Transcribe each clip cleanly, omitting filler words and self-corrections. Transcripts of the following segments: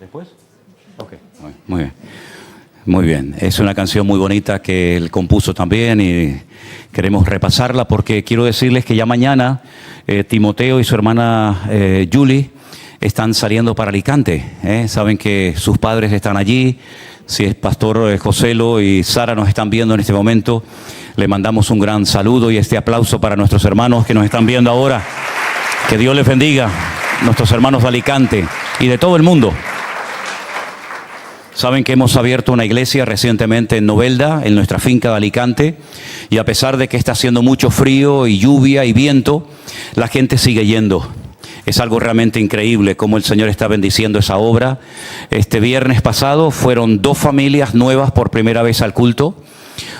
¿Después? Ok, muy bien. Muy bien. Es una canción muy bonita que él compuso también y queremos repasarla porque quiero decirles que ya mañana Timoteo y su hermana Julie están saliendo para Alicante. Saben que sus padres están allí. Si es Pastor Joselo y Sara nos están viendo en este momento, le mandamos un gran saludo y este aplauso para nuestros hermanos que nos están viendo ahora. Que Dios les bendiga, nuestros hermanos de Alicante y de todo el mundo. Saben que hemos abierto una iglesia recientemente en Novelda, en nuestra finca de Alicante, y a pesar de que está haciendo mucho frío y lluvia y viento, la gente sigue yendo. Es algo realmente increíble cómo el Señor está bendiciendo esa obra. Este viernes pasado fueron 2 familias nuevas por primera vez al culto.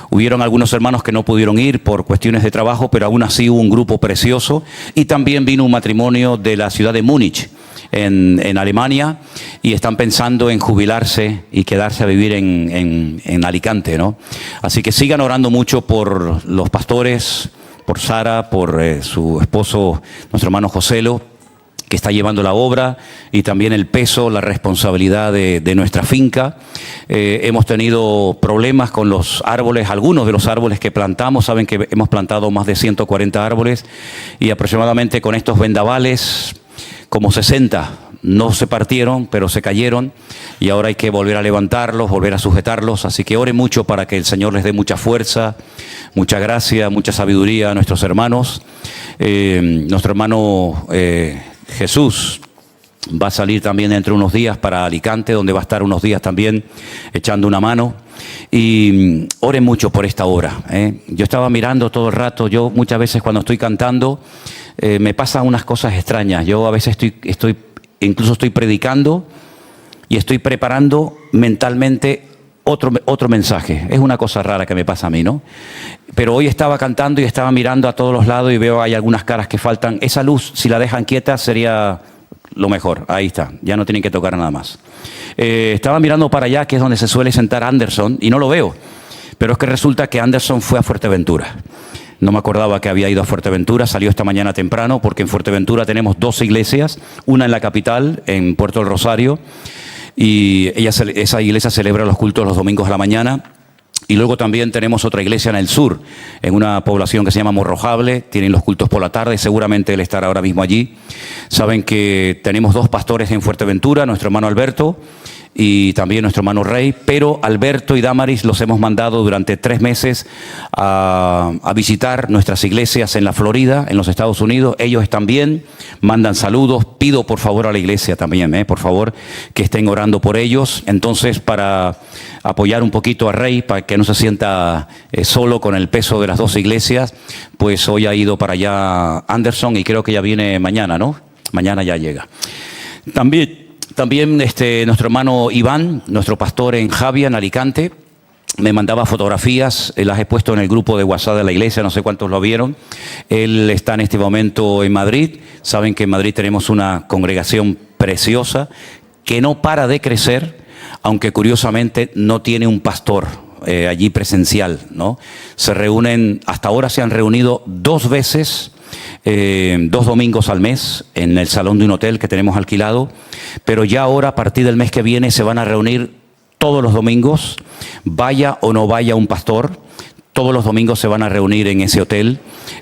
Hubieron algunos hermanos que no pudieron ir por cuestiones de trabajo, pero aún así hubo un grupo precioso. Y también vino un matrimonio de la ciudad de Múnich, en Alemania, y están pensando en jubilarse y quedarse a vivir en Alicante, ¿no? Así que sigan orando mucho por los pastores, por Sara, por su esposo, nuestro hermano Joselo, que está llevando la obra, y también el peso, la responsabilidad de nuestra finca. Hemos tenido problemas con los árboles, algunos de los árboles que plantamos. Saben que hemos plantado más de 140 árboles y aproximadamente con estos vendavales, como 60 no se partieron, pero se cayeron, y ahora hay que volver a levantarlos, volver a sujetarlos. Así que ore mucho para que el Señor les dé mucha fuerza, mucha gracia, mucha sabiduría a nuestros hermanos. Nuestro hermano Jesús va a salir también dentro de unos días para Alicante, donde va a estar unos días también echando una mano. Y oren mucho por esta obra. Yo estaba mirando todo el rato. Yo muchas veces cuando estoy cantando me pasan unas cosas extrañas. Yo a veces incluso estoy predicando y estoy preparando mentalmente otro mensaje. Es una cosa rara que me pasa a mí, ¿no? Pero hoy estaba cantando y estaba mirando a todos los lados y veo hay algunas caras que faltan. Esa luz, si la dejan quieta, sería lo mejor. Ahí está, ya no tienen que tocar nada más. Estaba mirando para allá, que es donde se suele sentar Anderson, y no lo veo. Pero es que resulta que Anderson fue a Fuerteventura. No me acordaba que había ido a Fuerteventura, salió esta mañana temprano, porque en Fuerteventura tenemos 2 iglesias, una en la capital, en Puerto del Rosario, y esa iglesia celebra los cultos los domingos a la mañana. Y luego también tenemos otra iglesia en el sur, en una población que se llama Morrojable. Tienen los cultos por la tarde, seguramente él estará ahora mismo allí. Saben que tenemos 2 pastores en Fuerteventura, nuestro hermano Alberto y también nuestro hermano Rey, pero Alberto y Damaris los hemos mandado durante 3 meses a visitar nuestras iglesias en la Florida, en los Estados Unidos. Ellos están bien, mandan saludos. Pido por favor a la iglesia también, por favor, que estén orando por ellos. Entonces, para apoyar un poquito a Rey, para que no se sienta solo con el peso de las 2 iglesias, pues hoy ha ido para allá Anderson y creo que ya viene mañana, ¿no? Mañana ya llega. También nuestro hermano Iván, nuestro pastor en Javia, en Alicante, me mandaba fotografías, las he puesto en el grupo de WhatsApp de la iglesia, no sé cuántos lo vieron. Él está en este momento en Madrid. Saben que en Madrid tenemos una congregación preciosa que no para de crecer, aunque curiosamente no tiene un pastor allí presencial, ¿no? Se reúnen, hasta ahora se han reunido 2 veces, 2 domingos al mes en el salón de un hotel que tenemos alquilado, pero ya ahora a partir del mes que viene se van a reunir todos los domingos, vaya o no vaya un pastor. Todos los domingos se van a reunir en ese hotel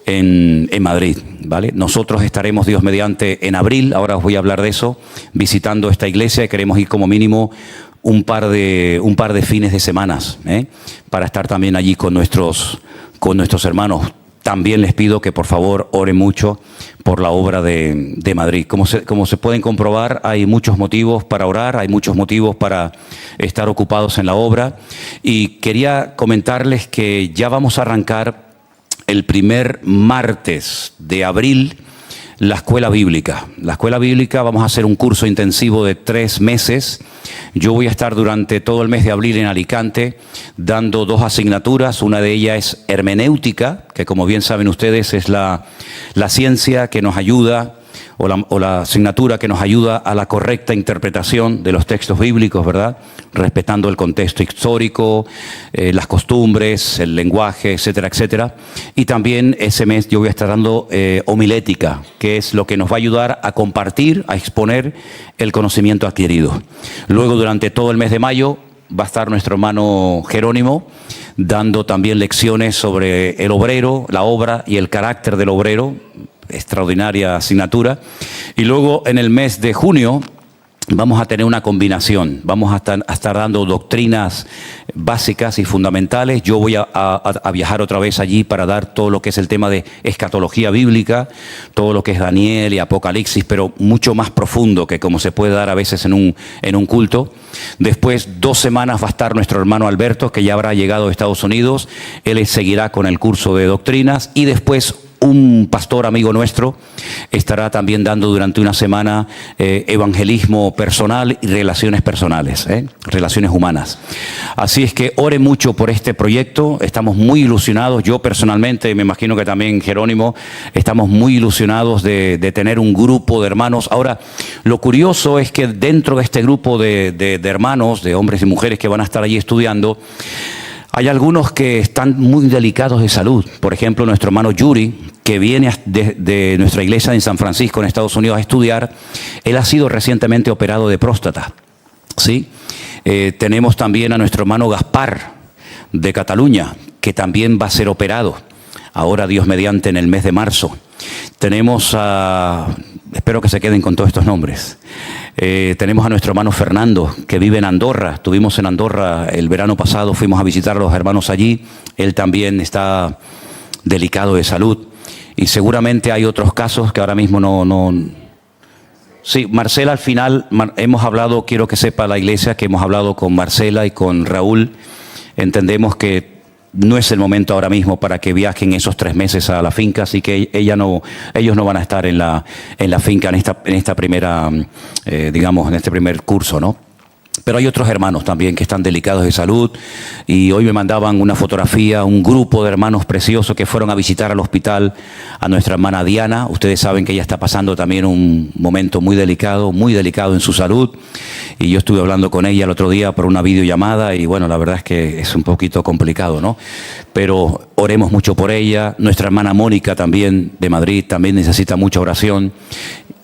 en Madrid, ¿vale? Nosotros estaremos, Dios mediante, en abril, ahora os voy a hablar de eso, visitando esta iglesia, y queremos ir como mínimo un par de fines de semanas, para estar también allí con nuestros hermanos. También les pido que por favor oren mucho por la obra de Madrid. Como se pueden comprobar, hay muchos motivos para orar, hay muchos motivos para estar ocupados en la obra. Y quería comentarles que ya vamos a arrancar el primer martes de abril la escuela bíblica. La escuela bíblica, vamos a hacer un curso intensivo de 3 meses. Yo voy a estar durante todo el mes de abril en Alicante dando 2 asignaturas. Una de ellas es hermenéutica, que como bien saben ustedes es la ciencia que nos ayuda o la asignatura que nos ayuda a la correcta interpretación de los textos bíblicos, ¿verdad? Respetando el contexto histórico, las costumbres, el lenguaje, etcétera, etcétera. Y también ese mes yo voy a estar dando homilética, que es lo que nos va a ayudar a compartir, a exponer el conocimiento adquirido. Luego, durante todo el mes de mayo, va a estar nuestro hermano Jerónimo dando también lecciones sobre el obrero, la obra y el carácter del obrero, extraordinaria asignatura. Y luego en el mes de junio vamos a tener una combinación, vamos a estar dando doctrinas básicas y fundamentales. Yo voy a viajar otra vez allí para dar todo lo que es el tema de escatología bíblica, todo lo que es Daniel y Apocalipsis, pero mucho más profundo que como se puede dar a veces en un culto. Después, 2 semanas va a estar nuestro hermano Alberto, que ya habrá llegado a Estados Unidos. Él seguirá con el curso de doctrinas y después un pastor amigo nuestro estará también dando durante una semana evangelismo personal y relaciones personales, relaciones humanas. Así es que ore mucho por este proyecto, estamos muy ilusionados. Yo personalmente, me imagino que también Jerónimo, estamos muy ilusionados de tener un grupo de hermanos. Ahora, lo curioso es que dentro de este grupo de hermanos, de hombres y mujeres que van a estar allí estudiando, hay algunos que están muy delicados de salud. Por ejemplo, nuestro hermano Yuri, que viene de nuestra iglesia en San Francisco, en Estados Unidos, a estudiar. Él ha sido recientemente operado de próstata, ¿sí? Tenemos también a nuestro hermano Gaspar, de Cataluña, que también va a ser operado, ahora Dios mediante, en el mes de marzo. Tenemos espero que se queden con todos estos nombres. Tenemos a nuestro hermano Fernando, que vive en Andorra. Estuvimos en Andorra el verano pasado, fuimos a visitar a los hermanos allí. Él también está delicado de salud. Y seguramente hay otros casos que ahora mismo no. Sí, Marcela, al final hemos hablado, quiero que sepa la iglesia que hemos hablado con Marcela y con Raúl. Entendemos que no es el momento ahora mismo para que viajen esos 3 meses a la finca, así que ellos no van a estar en la finca en esta primera, digamos, en este primer curso, ¿no? Pero hay otros hermanos también que están delicados de salud, y hoy me mandaban una fotografía, un grupo de hermanos preciosos que fueron a visitar al hospital a nuestra hermana Diana. Ustedes saben que ella está pasando también un momento muy delicado en su salud, y yo estuve hablando con ella el otro día por una videollamada, y bueno, la verdad es que es un poquito complicado, ¿no? Pero oremos mucho por ella. Nuestra hermana Mónica también, de Madrid, también necesita mucha oración,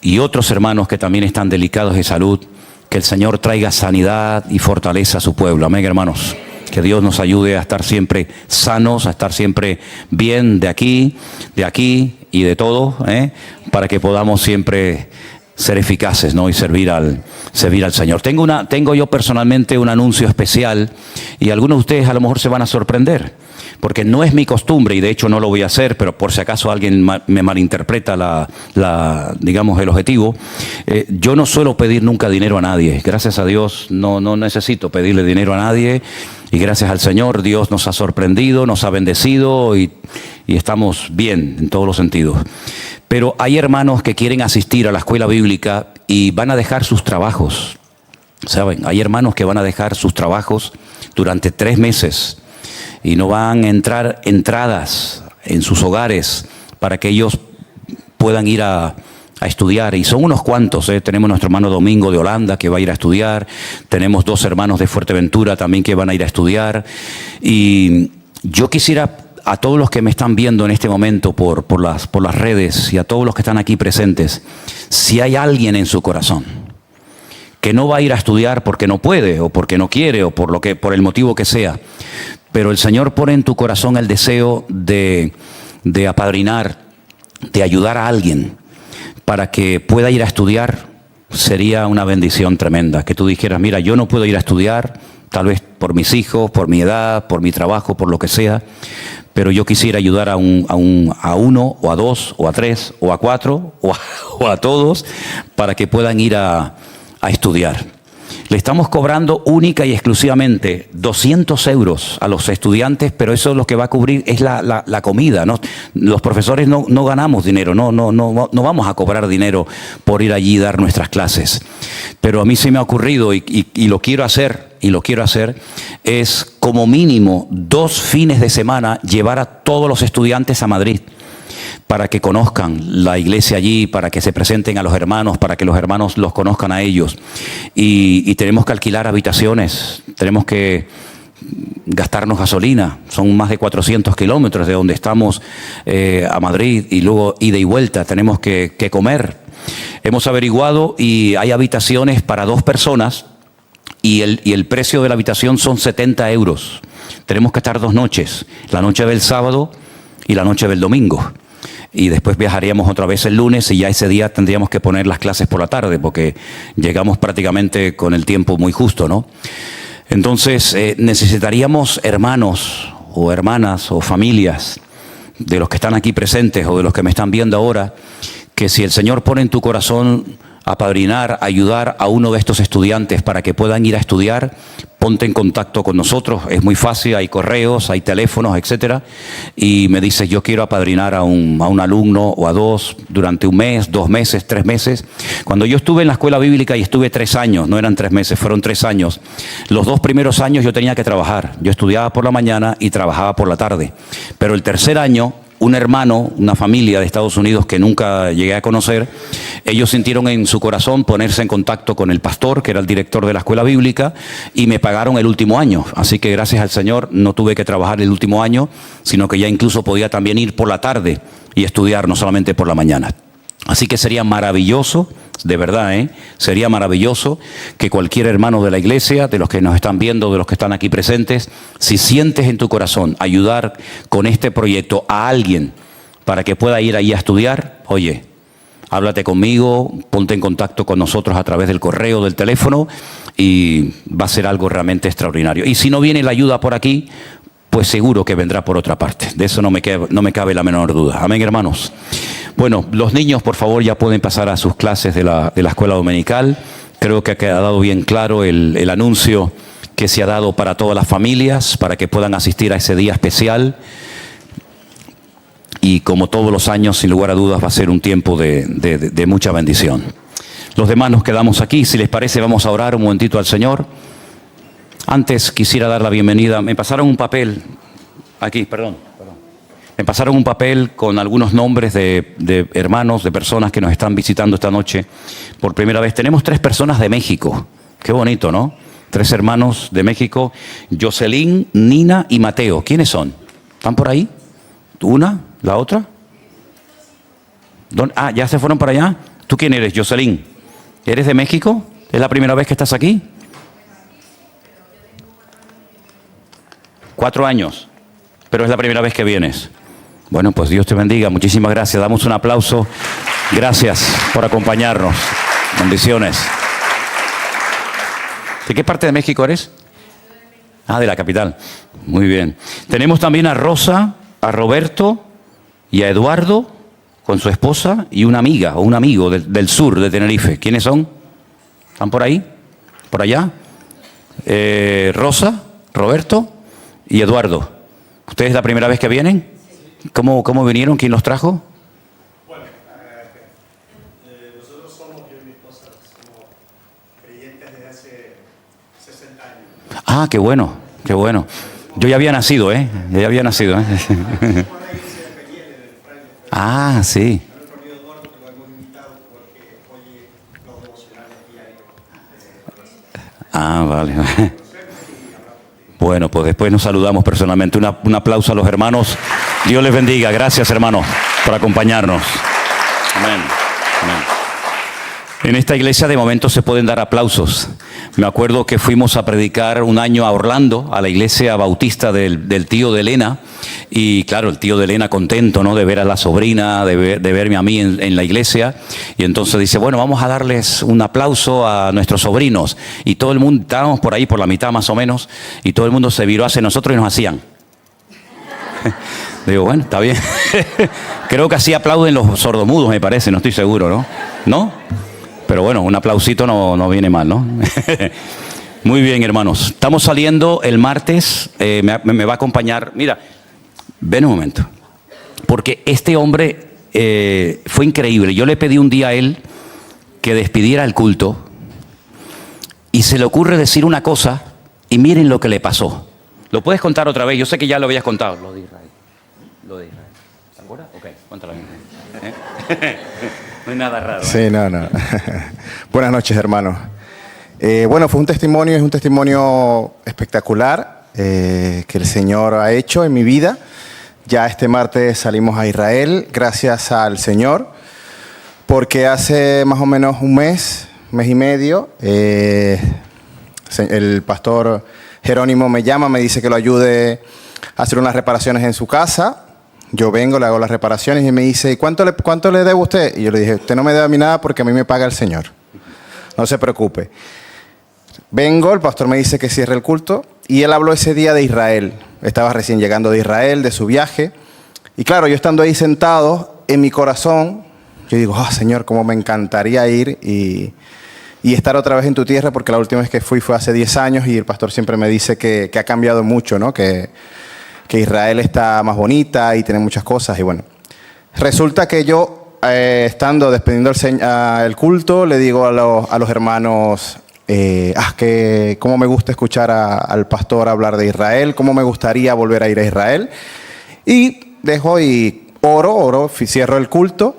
y otros hermanos que también están delicados de salud. Que el Señor traiga sanidad y fortaleza a su pueblo. Amén, hermanos. Que Dios nos ayude a estar siempre sanos, a estar siempre bien de aquí y de todo, para que podamos siempre ser eficaces, ¿no? Y servir al Señor. Tengo yo personalmente un anuncio especial, y algunos de ustedes a lo mejor se van a sorprender, porque no es mi costumbre, y de hecho no lo voy a hacer, pero por si acaso alguien me malinterpreta digamos, el objetivo. Yo no suelo pedir nunca dinero a nadie. Gracias a Dios no necesito pedirle dinero a nadie, y gracias al Señor Dios nos ha sorprendido, nos ha bendecido, y estamos bien en todos los sentidos. Pero hay hermanos que quieren asistir a la escuela bíblica y van a dejar sus trabajos, ¿saben? Hay hermanos que van a dejar sus trabajos durante 3 meses y no van a entrar entradas en sus hogares para que ellos puedan ir a estudiar. Y son unos cuantos, Tenemos nuestro hermano Domingo de Holanda, que va a ir a estudiar. Tenemos 2 hermanos de Fuerteventura también que van a ir a estudiar. Y yo quisiera, a todos los que me están viendo en este momento por las redes, y a todos los que están aquí presentes, si hay alguien en su corazón que no va a ir a estudiar porque no puede, o porque no quiere, o por el motivo que sea, pero el Señor pone en tu corazón el deseo de apadrinar, de ayudar a alguien para que pueda ir a estudiar, sería una bendición tremenda. Que tú dijeras: mira, yo no puedo ir a estudiar, tal vez por mis hijos, por mi edad, por mi trabajo, por lo que sea, pero yo quisiera ayudar a uno, o a 2, o a 3, o a 4, o a todos, para que puedan ir a estudiar. Le estamos cobrando única y exclusivamente 200 euros a los estudiantes, pero eso es lo que va a cubrir, es la comida, ¿no? Los profesores no ganamos dinero, no vamos a cobrar dinero por ir allí y dar nuestras clases. Pero a mí se me ha ocurrido, y lo quiero hacer, es como mínimo 2 fines de semana llevar a todos los estudiantes a Madrid. para que conozcan la iglesia allí, para que se presenten a los hermanos, para que los hermanos los conozcan a ellos. Y tenemos que alquilar habitaciones, tenemos que gastarnos gasolina, son más de 400 kilómetros de donde estamos a Madrid, y luego ida y vuelta, tenemos que comer. Hemos averiguado y hay habitaciones para 2 personas y el precio de la habitación son 70 euros. Tenemos que estar 2 noches, la noche del sábado y la noche del domingo. Y después viajaríamos otra vez el lunes y ya ese día tendríamos que poner las clases por la tarde porque llegamos prácticamente con el tiempo muy justo, ¿no? Entonces necesitaríamos hermanos o hermanas o familias de los que están aquí presentes o de los que me están viendo ahora, que si el Señor pone en tu corazón apadrinar, ayudar a uno de estos estudiantes para que puedan ir a estudiar, ponte en contacto con nosotros. Es muy fácil, hay correos, hay teléfonos, etcétera. Y me dices, yo quiero apadrinar a un alumno o a 2 durante 1 mes, 2 meses, 3 meses. Cuando yo estuve en la escuela bíblica y estuve 3 años, no eran 3 meses, fueron 3 años. Los 2 primeros años yo tenía que trabajar. Yo estudiaba por la mañana y trabajaba por la tarde. Pero el tercer año, un hermano, una familia de Estados Unidos que nunca llegué a conocer, ellos sintieron en su corazón ponerse en contacto con el pastor, que era el director de la escuela bíblica, y me pagaron el último año. Así que gracias al Señor no tuve que trabajar el último año, sino que ya incluso podía también ir por la tarde y estudiar, no solamente por la mañana. Así que sería maravilloso, de verdad, sería maravilloso que cualquier hermano de la iglesia, de los que nos están viendo, de los que están aquí presentes, si sientes en tu corazón ayudar con este proyecto a alguien para que pueda ir ahí a estudiar, oye, háblate conmigo, ponte en contacto con nosotros a través del correo, del teléfono, y va a ser algo realmente extraordinario. Y si no viene la ayuda por aquí, pues seguro que vendrá por otra parte. De eso no me cabe la menor duda. Amén, hermanos. Bueno, los niños, por favor, ya pueden pasar a sus clases de la escuela dominical. Creo que ha quedado bien claro el anuncio que se ha dado para todas las familias, para que puedan asistir a ese día especial. Y como todos los años, sin lugar a dudas, va a ser un tiempo de mucha bendición. Los demás nos quedamos aquí. Si les parece, vamos a orar un momentito al Señor. Antes quisiera dar la bienvenida. Me pasaron un papel aquí, perdón. Me pasaron un papel con algunos nombres de hermanos, de personas que nos están visitando esta noche por primera vez. Tenemos 3 personas de México. Qué bonito, ¿no? 3 hermanos de México. Jocelyn, Nina y Mateo. ¿Quiénes son? ¿Están por ahí? ¿Una? ¿La otra? Ah, ¿ya se fueron para allá? ¿Tú quién eres, Jocelyn? ¿Eres de México? ¿Es la primera vez que estás aquí? 4 años. Pero es la primera vez que vienes. Bueno, pues Dios te bendiga. Muchísimas gracias. Damos un aplauso. Gracias por acompañarnos. Bendiciones. ¿De qué parte de México eres? Ah, de la capital. Muy bien. Tenemos también a Rosa, a Roberto y a Eduardo con su esposa y una amiga o un amigo del sur de Tenerife. ¿Quiénes son? ¿Están por ahí? ¿Por allá? Rosa, Roberto y Eduardo. ¿Ustedes es la primera vez que vienen? ¿Cómo vinieron? ¿Quién los trajo? Bueno, nosotros somos, yo y mi esposa, somos creyentes desde hace 60 años. Ah, qué bueno, qué bueno. Yo ya había nacido, ¿eh? Yo ya había nacido, ¿eh? Ah, sí. Ah, vale. Bueno, pues después nos saludamos personalmente. Un aplauso a los hermanos. Dios les bendiga. Gracias, hermanos, por acompañarnos. Amén. Amén. En esta iglesia de momento se pueden dar aplausos. Me acuerdo que fuimos a predicar un año a Orlando, a la iglesia bautista del tío de Elena. Y claro, el tío de Elena contento, ¿no?, de ver a la sobrina, de verme a mí en la iglesia. Y entonces dice, bueno, vamos a darles un aplauso a nuestros sobrinos. Y todo el mundo, estábamos por ahí, por la mitad más o menos, y todo el mundo se viró hacia nosotros y nos hacían. Digo, bueno, está bien. Creo que así aplauden los sordomudos, me parece, no estoy seguro, ¿no? ¿No? Pero bueno, un aplausito no viene mal, ¿no? Muy bien, hermanos. Estamos saliendo el martes. Me va a acompañar. Mira, ven un momento. Porque este hombre fue increíble. Yo le pedí un día a él que despidiera el culto. Y se le ocurre decir una cosa. Y miren lo que le pasó. ¿Lo puedes contar otra vez? Yo sé que ya lo habías contado. Lo de Israel. acuerdas? Ok, cuéntala bien. No hay nada raro. Sí, no. Buenas noches, hermanos. Bueno, fue es un testimonio espectacular que el Señor ha hecho en mi vida. Ya este martes salimos a Israel, gracias al Señor, porque hace más o menos un mes y medio, el pastor Jerónimo me llama, me dice que lo ayude a hacer unas reparaciones en su casa. Yo vengo, le hago las reparaciones y me dice, ¿cuánto le debo a usted? Y yo le dije, usted no me debe a mí nada porque a mí me paga el Señor. No se preocupe. Vengo, el pastor me dice que cierre el culto y él habló ese día de Israel. Estaba recién llegando de Israel, de su viaje. Y claro, yo estando ahí sentado, en mi corazón, yo digo, Señor, cómo me encantaría ir y estar otra vez en tu tierra, porque la última vez que fui fue hace 10 años y el pastor siempre me dice que ha cambiado mucho, ¿no? Que Israel está más bonita y tiene muchas cosas. Y bueno, resulta que yo, estando despidiendo el culto, le digo a los hermanos, que cómo me gusta escuchar al pastor hablar de Israel, cómo me gustaría volver a ir a Israel. Y dejo y oro, cierro el culto.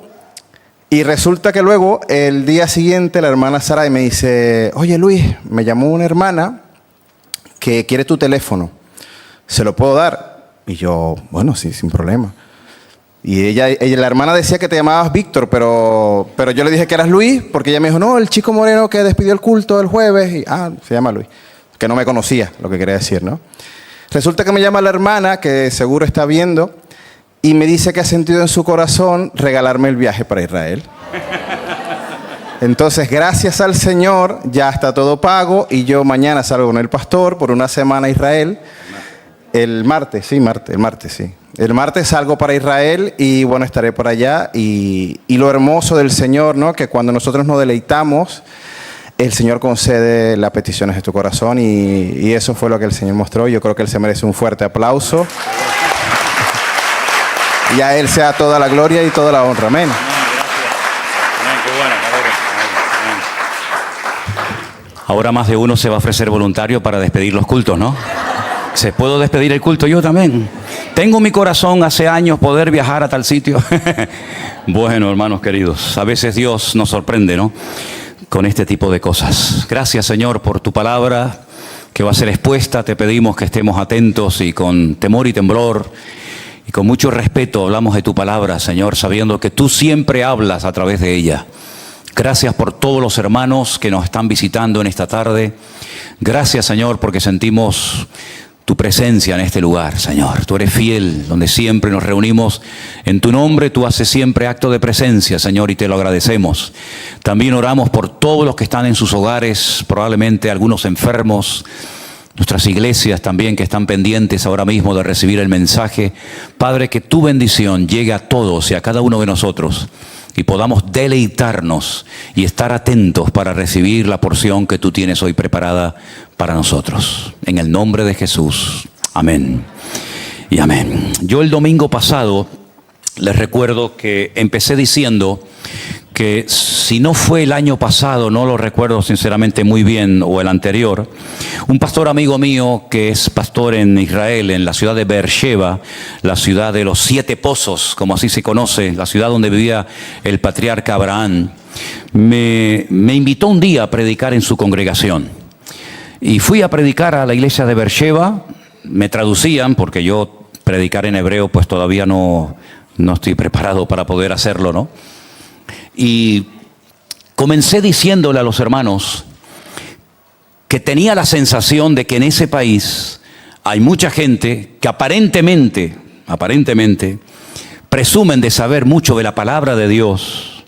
Y resulta que luego, el día siguiente, la hermana Saray me dice, oye Luis, me llamó una hermana que quiere tu teléfono, ¿se lo puedo dar? Y yo, bueno, sí, sin problema. Y la hermana decía que te llamabas Víctor, pero yo le dije que eras Luis, porque ella me dijo, no, el chico moreno que despidió el culto el jueves. Y, se llama Luis. Que no me conocía, lo que quería decir, ¿no? Resulta que me llama la hermana, que seguro está viendo, y me dice que ha sentido en su corazón regalarme el viaje para Israel. Entonces, gracias al Señor, ya está todo pago, y yo mañana salgo con el pastor por una semana a Israel. El martes, sí. El martes salgo para Israel y bueno, estaré por allá. Y lo hermoso del Señor, ¿no? Que cuando nosotros nos deleitamos, el Señor concede las peticiones de tu corazón y eso fue lo que el Señor mostró. Yo creo que Él se merece un fuerte aplauso. Y a Él sea toda la gloria y toda la honra. Amén. Ahora más de uno se va a ofrecer voluntario para despedir los cultos, ¿no? ¿Se puedo despedir el culto? Yo también. Tengo en mi corazón hace años poder viajar a tal sitio. Bueno, hermanos queridos, a veces Dios nos sorprende, ¿no? Con este tipo de cosas. Gracias, Señor, por tu palabra que va a ser expuesta. Te pedimos que estemos atentos y con temor y temblor y con mucho respeto hablamos de tu palabra, Señor, sabiendo que tú siempre hablas a través de ella. Gracias por todos los hermanos que nos están visitando en esta tarde. Gracias, Señor, porque sentimos tu presencia en este lugar, Señor. Tú eres fiel, donde siempre nos reunimos en tu nombre. Tú haces siempre acto de presencia, Señor, y te lo agradecemos. También oramos por todos los que están en sus hogares, probablemente algunos enfermos, nuestras iglesias también que están pendientes ahora mismo de recibir el mensaje. Padre, que tu bendición llegue a todos y a cada uno de nosotros y podamos deleitarnos y estar atentos para recibir la porción que tú tienes hoy preparada para nosotros. En el nombre de Jesús. Amén y amén. Yo el domingo pasado les recuerdo que empecé diciendo que si no fue el año pasado, no lo recuerdo sinceramente muy bien, o el anterior, un pastor amigo mío que es pastor en Israel, en la ciudad de Beersheba, la ciudad de los 7 pozos, como así se conoce, la ciudad donde vivía el patriarca Abraham, me invitó un día a predicar en su congregación. Y fui a predicar a la iglesia de Beersheba. Me traducían, porque yo predicar en hebreo pues todavía no estoy preparado para poder hacerlo, ¿no? Y comencé diciéndole a los hermanos que tenía la sensación de que en ese país hay mucha gente que aparentemente presumen de saber mucho de la palabra de Dios,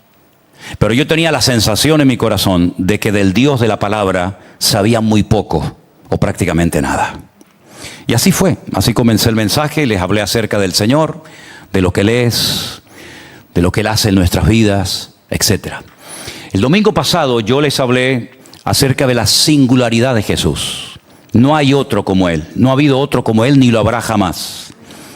pero yo tenía la sensación en mi corazón de que del Dios de la palabra sabían muy poco o prácticamente nada. Y así fue, así comencé el mensaje, les hablé acerca del Señor, de lo que Él es, de lo que Él hace en nuestras vidas, etc. El domingo pasado yo les hablé acerca de la singularidad de Jesús. No hay otro como Él, no ha habido otro como Él ni lo habrá jamás.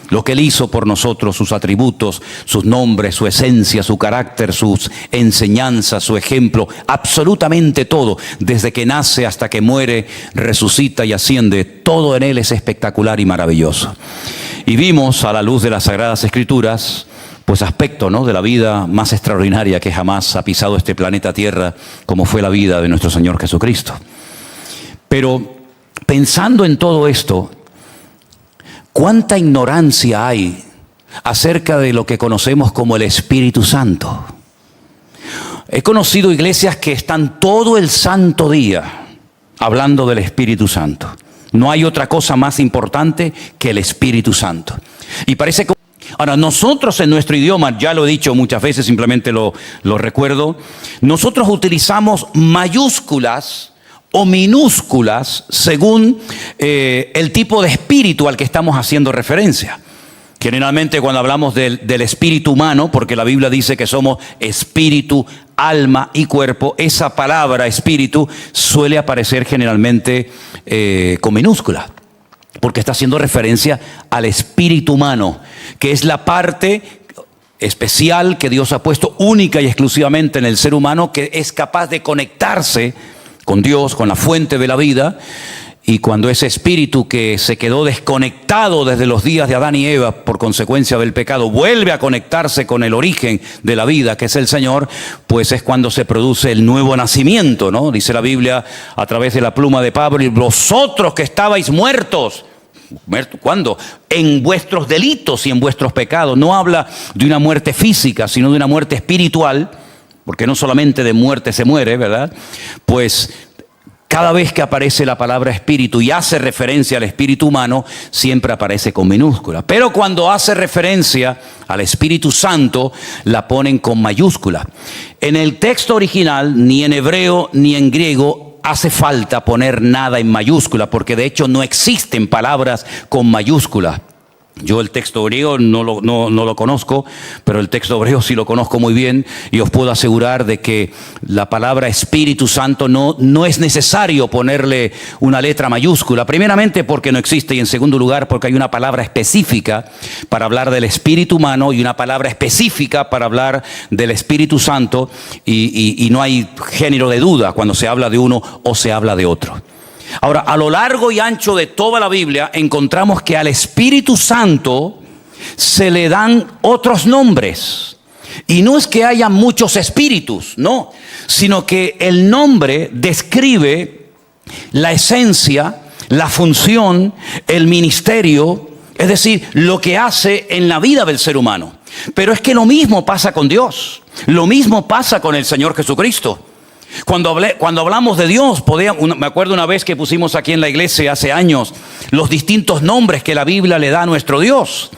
Lo que Él hizo por nosotros, sus atributos, sus nombres, su esencia, su carácter, sus enseñanzas, su ejemplo, absolutamente todo, desde que nace hasta que muere, resucita y asciende, todo en Él es espectacular y maravilloso. Y vimos a la luz de las Sagradas Escrituras pues aspecto, ¿no?, de la vida más extraordinaria que jamás ha pisado este planeta Tierra, como fue la vida de nuestro Señor Jesucristo. Pero pensando en todo esto, ¿cuánta ignorancia hay acerca de lo que conocemos como el Espíritu Santo? He conocido iglesias que están todo el santo día hablando del Espíritu Santo. No hay otra cosa más importante que el Espíritu Santo. Y parece que... Ahora, nosotros en nuestro idioma, ya lo he dicho muchas veces, simplemente lo recuerdo, nosotros utilizamos mayúsculas o minúsculas según el tipo de espíritu al que estamos haciendo referencia. Generalmente cuando hablamos del espíritu humano, porque la Biblia dice que somos espíritu, alma y cuerpo, esa palabra espíritu suele aparecer generalmente con minúscula, porque está haciendo referencia al espíritu humano, que es la parte especial que Dios ha puesto única y exclusivamente en el ser humano, que es capaz de conectarse con Dios, con la fuente de la vida. Y cuando ese espíritu que se quedó desconectado desde los días de Adán y Eva por consecuencia del pecado vuelve a conectarse con el origen de la vida, que es el Señor, pues es cuando se produce el nuevo nacimiento, ¿no? Dice la Biblia a través de la pluma de Pablo: y vosotros que estabais muertos. ¿Cuándo? En vuestros delitos y en vuestros pecados. No habla de una muerte física, sino de una muerte espiritual, porque no solamente de muerte se muere, ¿verdad? Pues cada vez que aparece la palabra espíritu y hace referencia al espíritu humano, siempre aparece con minúscula. Pero cuando hace referencia al Espíritu Santo, la ponen con mayúscula. En el texto original, ni en hebreo ni en griego, hace falta poner nada en mayúscula, porque de hecho no existen palabras con mayúscula. Yo el texto griego no lo conozco, pero el texto hebreo sí lo conozco muy bien, y os puedo asegurar de que la palabra Espíritu Santo no es necesario ponerle una letra mayúscula, primeramente porque no existe, y en segundo lugar porque hay una palabra específica para hablar del espíritu humano y una palabra específica para hablar del Espíritu Santo, y no hay género de duda cuando se habla de uno o se habla de otro. Ahora, a lo largo y ancho de toda la Biblia encontramos que al Espíritu Santo se le dan otros nombres. Y no es que haya muchos espíritus, no, sino que el nombre describe la esencia, la función, el ministerio, es decir, lo que hace en la vida del ser humano. Pero es que lo mismo pasa con Dios, lo mismo pasa con el Señor Jesucristo. Cuando hablamos de Dios, me acuerdo una vez que pusimos aquí en la iglesia hace años los distintos nombres que la Biblia le da a nuestro Dios.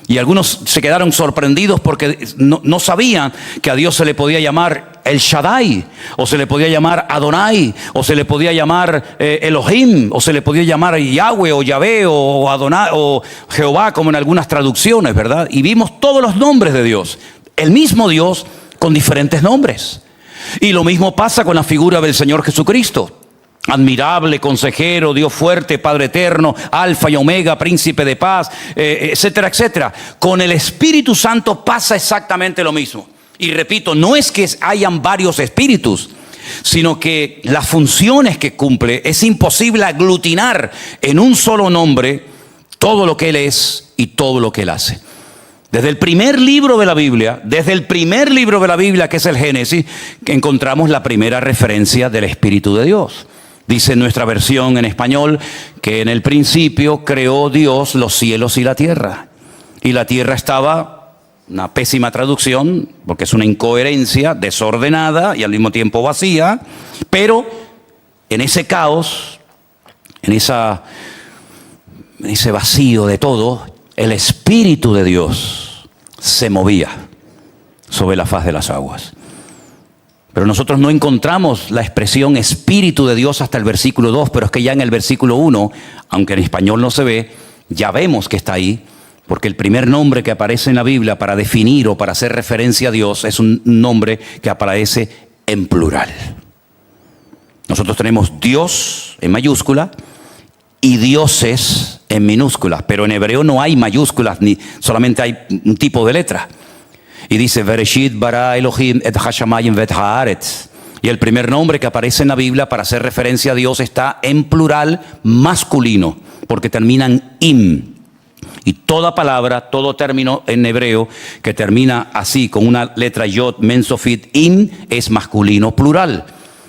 Y algunos se quedaron sorprendidos porque no sabían que a Dios se le podía llamar El Shaddai, o se le podía llamar Adonai, o se le podía llamar Elohim, o se le podía llamar Yahweh, o Yahvé, o Adonai, o Jehová, como en algunas traducciones, ¿verdad? Y vimos todos los nombres de Dios. El mismo Dios con diferentes nombres. Y lo mismo pasa con la figura del Señor Jesucristo. Admirable, consejero, Dios fuerte, Padre eterno, Alfa y Omega, príncipe de paz, etcétera, etcétera. Con el Espíritu Santo pasa exactamente lo mismo. Y repito, no es que hayan varios espíritus, sino que las funciones que cumple es imposible aglutinar en un solo nombre todo lo que Él es y todo lo que Él hace. Desde el primer libro de la Biblia, que es el Génesis, que encontramos la primera referencia del Espíritu de Dios. Dice en nuestra versión en español que en el principio creó Dios los cielos y la tierra. Y la tierra estaba, una pésima traducción, porque es una incoherencia, desordenada y al mismo tiempo vacía, pero en ese caos, en ese vacío de todo, el Espíritu de Dios se movía sobre la faz de las aguas. Pero nosotros no encontramos la expresión Espíritu de Dios hasta el versículo 2, pero es que ya en el versículo 1, aunque en español no se ve, ya vemos que está ahí, porque el primer nombre que aparece en la Biblia para definir o para hacer referencia a Dios es un nombre que aparece en plural. Nosotros tenemos Dios en mayúscula y dioses en minúsculas, pero en hebreo no hay mayúsculas, ni solamente hay un tipo de letra. Y dice, Bereshit bara Elohim et hashamayim vet haaretz. Y el primer nombre que aparece en la Biblia para hacer referencia a Dios está en plural masculino, porque termina en im. Y toda palabra, todo término en hebreo que termina así, con una letra yod, men, sofit, in, es masculino plural.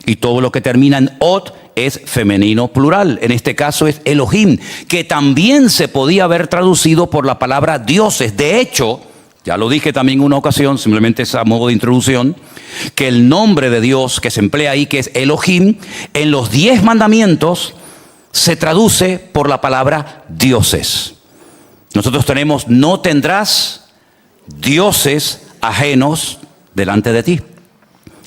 Y todo lo que termina en ot es femenino plural. En este caso es Elohim, que también se podía haber traducido por la palabra dioses. De hecho, ya lo dije también en una ocasión, simplemente es a modo de introducción, que el nombre de Dios que se emplea ahí, que es Elohim, en los 10 mandamientos se traduce por la palabra dioses. Nosotros tenemos, no tendrás dioses ajenos delante de ti.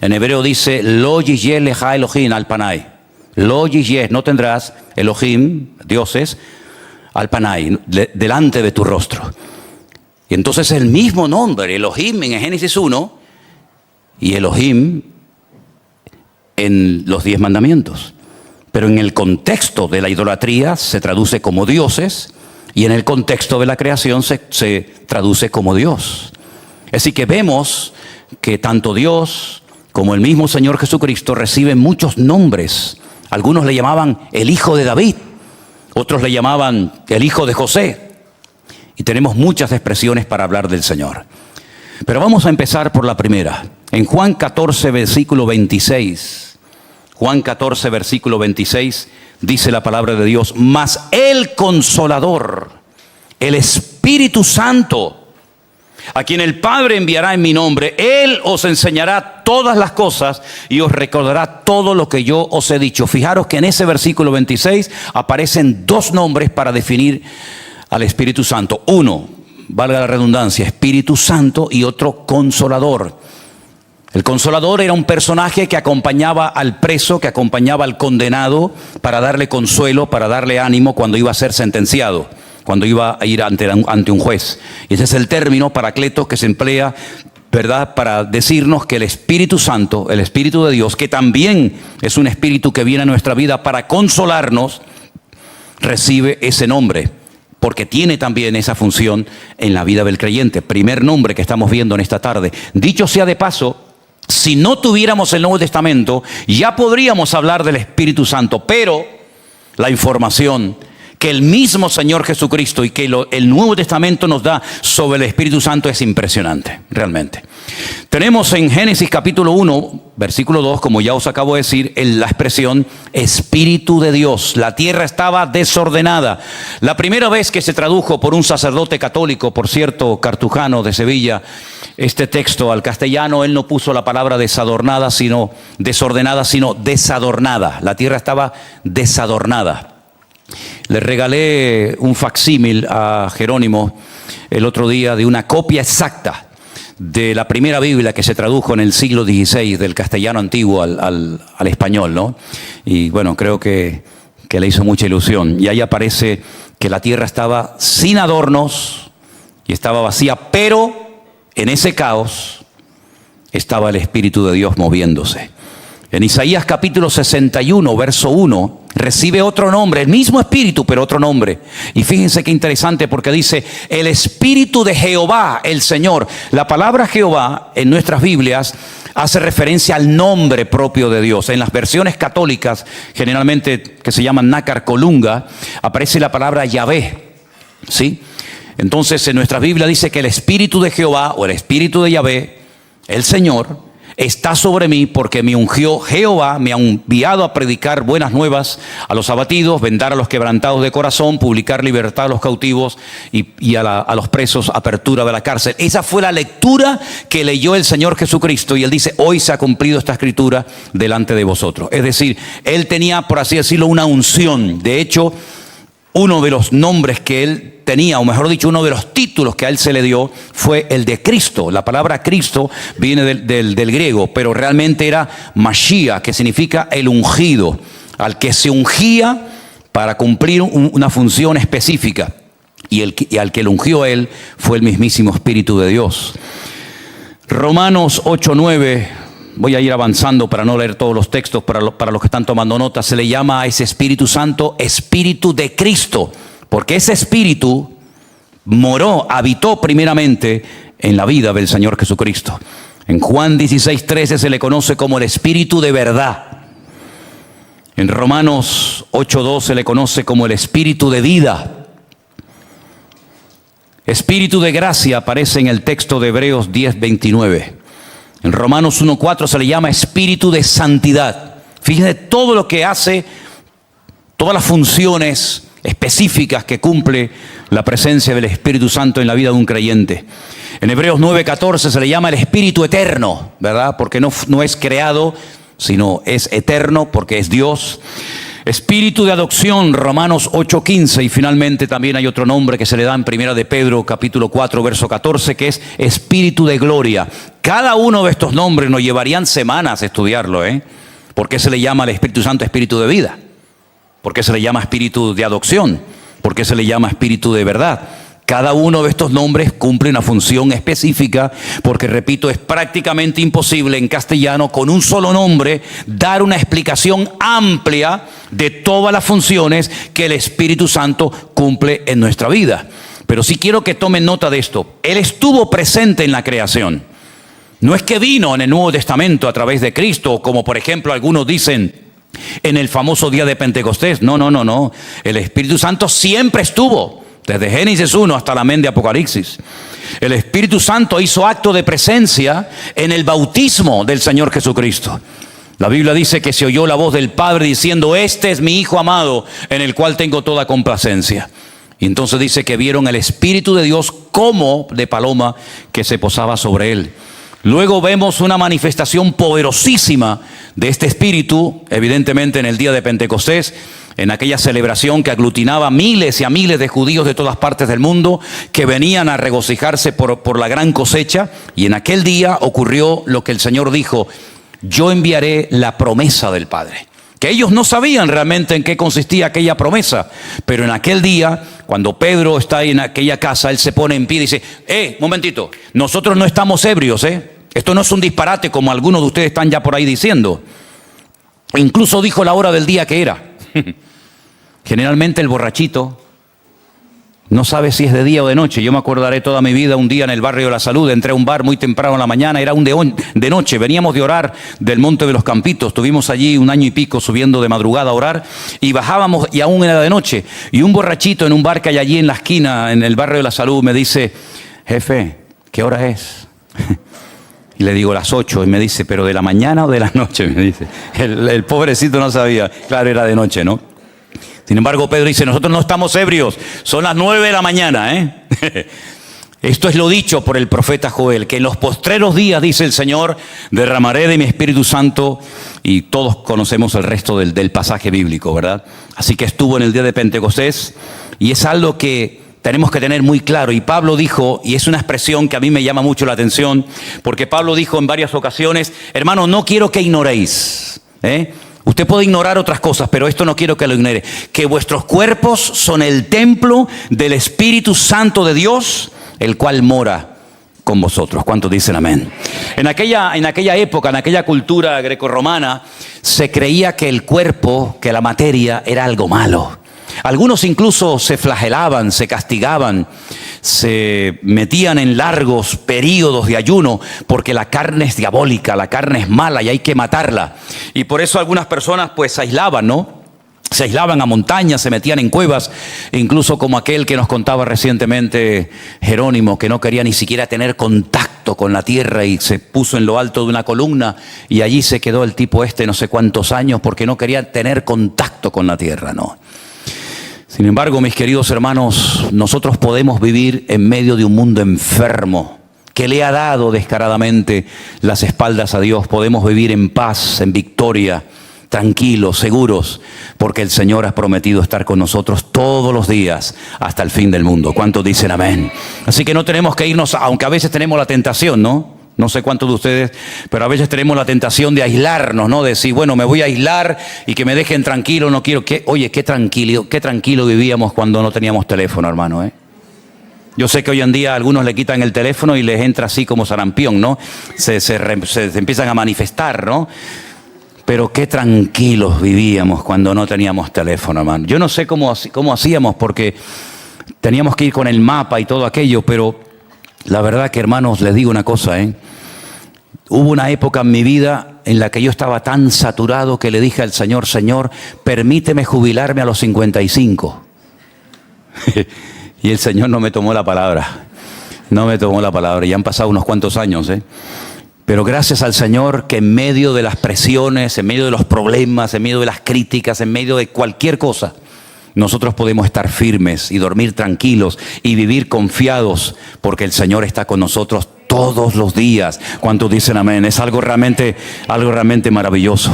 En hebreo dice, lo yiyeh leja Elohim al panay. Lo yiyeh, no tendrás Elohim, dioses, al panay, delante de tu rostro. Y entonces el mismo nombre, Elohim en Génesis 1 y Elohim en los 10 mandamientos. Pero en el contexto de la idolatría se traduce como dioses y en el contexto de la creación se traduce como Dios. Así que vemos que tanto Dios como el mismo Señor Jesucristo reciben muchos nombres. Algunos le llamaban el Hijo de David, otros le llamaban el Hijo de José. Y tenemos muchas expresiones para hablar del Señor. Pero vamos a empezar por la primera. En Juan 14, versículo 26. Juan 14, versículo 26, dice la palabra de Dios: mas el Consolador, el Espíritu Santo, a quien el Padre enviará en mi nombre, Él os enseñará todas las cosas y os recordará todo lo que yo os he dicho. Fijaros que en ese versículo 26 aparecen 2 nombres para definir al Espíritu Santo. Uno, valga la redundancia, Espíritu Santo, y otro, Consolador. El Consolador era un personaje que acompañaba al preso, que acompañaba al condenado para darle consuelo, para darle ánimo cuando iba a ser sentenciado, cuando iba a ir ante un juez. Y ese es el término paracletos que se emplea, ¿verdad?, para decirnos que el Espíritu Santo, el Espíritu de Dios, que también es un espíritu que viene a nuestra vida para consolarnos, recibe ese nombre, porque tiene también esa función en la vida del creyente. Primer nombre que estamos viendo en esta tarde. Dicho sea de paso, si no tuviéramos el Nuevo Testamento, ya podríamos hablar del Espíritu Santo, pero la información que el mismo Señor Jesucristo y que el Nuevo Testamento nos da sobre el Espíritu Santo es impresionante, realmente. Tenemos en Génesis capítulo 1, versículo 2, como ya os acabo de decir, la expresión Espíritu de Dios. La tierra estaba desordenada. La primera vez que se tradujo por un sacerdote católico, por cierto, cartujano de Sevilla, este texto al castellano, él no puso la palabra desordenada, sino desadornada. La tierra estaba desadornada. Le regalé un facsímil a Jerónimo el otro día de una copia exacta de la primera Biblia que se tradujo en el siglo XVI del castellano antiguo al español, ¿no? Y bueno, creo que le hizo mucha ilusión. Y ahí aparece que la tierra estaba sin adornos y estaba vacía, pero en ese caos estaba el Espíritu de Dios moviéndose. En Isaías capítulo 61, verso 1, recibe otro nombre, el mismo Espíritu, pero otro nombre. Y fíjense qué interesante, porque dice, el Espíritu de Jehová, el Señor. La palabra Jehová en nuestras Biblias hace referencia al nombre propio de Dios. En las versiones católicas, generalmente que se llaman nácar colunga, aparece la palabra Yahvé, ¿sí? Entonces en nuestra Biblia dice que el Espíritu de Jehová, o el Espíritu de Yahvé, el Señor, está sobre mí porque me ungió Jehová, me ha enviado a predicar buenas nuevas a los abatidos, vendar a los quebrantados de corazón, publicar libertad a los cautivos y a los presos, apertura de la cárcel. Esa fue la lectura que leyó el Señor Jesucristo, y Él dice, hoy se ha cumplido esta escritura delante de vosotros. Es decir, Él tenía, por así decirlo, una unción. De hecho, uno de los nombres que Él tenía, o mejor dicho, uno de los títulos que a Él se le dio fue el de Cristo. La palabra Cristo viene del griego, pero realmente era Mashiach, que significa el ungido, al que se ungía para cumplir una función específica. Y al que lo ungió Él fue el mismísimo Espíritu de Dios. Romanos 8:9, voy a ir avanzando para no leer todos los textos, para los que están tomando nota. Se le llama a ese Espíritu Santo Espíritu de Cristo, porque ese Espíritu habitó primeramente en la vida del Señor Jesucristo. En Juan 16:13 se le conoce como el Espíritu de verdad. En Romanos 8:2 se le conoce como el Espíritu de vida. Espíritu de gracia aparece en el texto de Hebreos 10:29. En Romanos 1:4 se le llama espíritu de santidad. Fíjense todo lo que hace, todas las funciones específicas que cumple la presencia del Espíritu Santo en la vida de un creyente. En Hebreos 9:14 se le llama el Espíritu eterno, ¿verdad? Porque no es creado, sino es eterno porque es Dios. Espíritu de adopción, Romanos 8:15, y finalmente también hay otro nombre que se le da en Primera de Pedro, capítulo 4, verso 14, que es Espíritu de gloria. Cada uno de estos nombres nos llevarían semanas a estudiarlo, ¿eh? ¿Por qué se le llama al Espíritu Santo Espíritu de vida? ¿Por qué se le llama Espíritu de adopción? ¿Por qué se le llama Espíritu de verdad? Cada uno de estos nombres cumple una función específica porque, repito, es prácticamente imposible en castellano con un solo nombre dar una explicación amplia de todas las funciones que el Espíritu Santo cumple en nuestra vida. Pero sí quiero que tomen nota de esto. Él estuvo presente en la creación. No es que vino en el Nuevo Testamento a través de Cristo, como por ejemplo algunos dicen en el famoso día de Pentecostés. No. El Espíritu Santo siempre estuvo. Desde Génesis 1 hasta el amén de Apocalipsis. El Espíritu Santo hizo acto de presencia en el bautismo del Señor Jesucristo. La Biblia dice que se oyó la voz del Padre diciendo: este es mi Hijo amado, en el cual tengo toda complacencia. Y entonces dice que vieron el Espíritu de Dios como de paloma que se posaba sobre él. Luego vemos una manifestación poderosísima de este Espíritu, evidentemente en el día de Pentecostés, en aquella celebración que aglutinaba miles y a miles de judíos de todas partes del mundo que venían a regocijarse por la gran cosecha. Y en aquel día ocurrió lo que el Señor dijo: yo enviaré la promesa del Padre. Que ellos no sabían realmente en qué consistía aquella promesa, pero en aquel día, cuando Pedro está en aquella casa, él se pone en pie y dice: momentito, nosotros no estamos ebrios, esto no es un disparate como algunos de ustedes están ya por ahí diciendo. Incluso dijo la hora del día que era. Generalmente el borrachito no sabe si es de día o de noche. Yo me acordaré toda mi vida, un día en el barrio de la Salud, entré a un bar muy temprano en la mañana, era de noche, veníamos de orar del Monte de los Campitos, estuvimos allí 1 año y pico subiendo de madrugada a orar y bajábamos y aún era de noche. Y un borrachito en un bar que hay allí en la esquina, en el barrio de la Salud, me dice: jefe, ¿qué hora es? Y le digo: las 8, y me dice: ¿pero de la mañana o de la noche? Me dice. El pobrecito no sabía, claro, era de noche, ¿no? Sin embargo, Pedro dice: nosotros no estamos ebrios, son las 9 de la mañana, Esto es lo dicho por el profeta Joel, que en los postreros días, dice el Señor, derramaré de mi Espíritu Santo, y todos conocemos el resto del pasaje bíblico, ¿verdad? Así que estuvo en el día de Pentecostés, y es algo que tenemos que tener muy claro. Y Pablo dijo, y es una expresión que a mí me llama mucho la atención, porque Pablo dijo en varias ocasiones: hermano, no quiero que ignoréis, Usted puede ignorar otras cosas, pero esto no quiero que lo ignore. Que vuestros cuerpos son el templo del Espíritu Santo de Dios, el cual mora con vosotros. ¿Cuántos dicen amén? En aquella época, en aquella cultura grecorromana, se creía que el cuerpo, que la materia, era algo malo. Algunos incluso se flagelaban, se castigaban, se metían en largos periodos de ayuno porque la carne es diabólica, la carne es mala y hay que matarla. Y por eso algunas personas pues se aislaban, ¿no? Se aislaban a montañas, se metían en cuevas, incluso como aquel que nos contaba recientemente Jerónimo, que no quería ni siquiera tener contacto con la tierra y se puso en lo alto de una columna y allí se quedó el tipo no sé cuántos años porque no quería tener contacto con la tierra, ¿no? Sin embargo, mis queridos hermanos, nosotros podemos vivir en medio de un mundo enfermo que le ha dado descaradamente las espaldas a Dios. Podemos vivir en paz, en victoria, tranquilos, seguros, porque el Señor ha prometido estar con nosotros todos los días hasta el fin del mundo. ¿Cuántos dicen amén? Así que no tenemos que irnos, aunque a veces tenemos la tentación, ¿no? No sé cuántos de ustedes, pero a veces tenemos la tentación de aislarnos, ¿no? De decir, bueno, me voy a aislar y que me dejen tranquilo, no quiero que... Oye, qué tranquilo vivíamos cuando no teníamos teléfono, hermano, Yo sé que hoy en día a algunos le quitan el teléfono y les entra así como sarampión, ¿no? Se empiezan a manifestar, ¿no? Pero qué tranquilos vivíamos cuando no teníamos teléfono, hermano. Yo no sé cómo hacíamos porque teníamos que ir con el mapa y todo aquello, pero la verdad que, hermanos, les digo una cosa, Hubo una época en mi vida en la que yo estaba tan saturado que le dije al Señor: Señor, permíteme jubilarme a los 55. Y el Señor no me tomó la palabra. No me tomó la palabra. Ya han pasado unos cuantos años, ¿eh? Pero gracias al Señor que en medio de las presiones, en medio de los problemas, en medio de las críticas, en medio de cualquier cosa, nosotros podemos estar firmes y dormir tranquilos y vivir confiados porque el Señor está con nosotros todos los días. ¿Cuántos dicen amén? Es algo realmente maravilloso.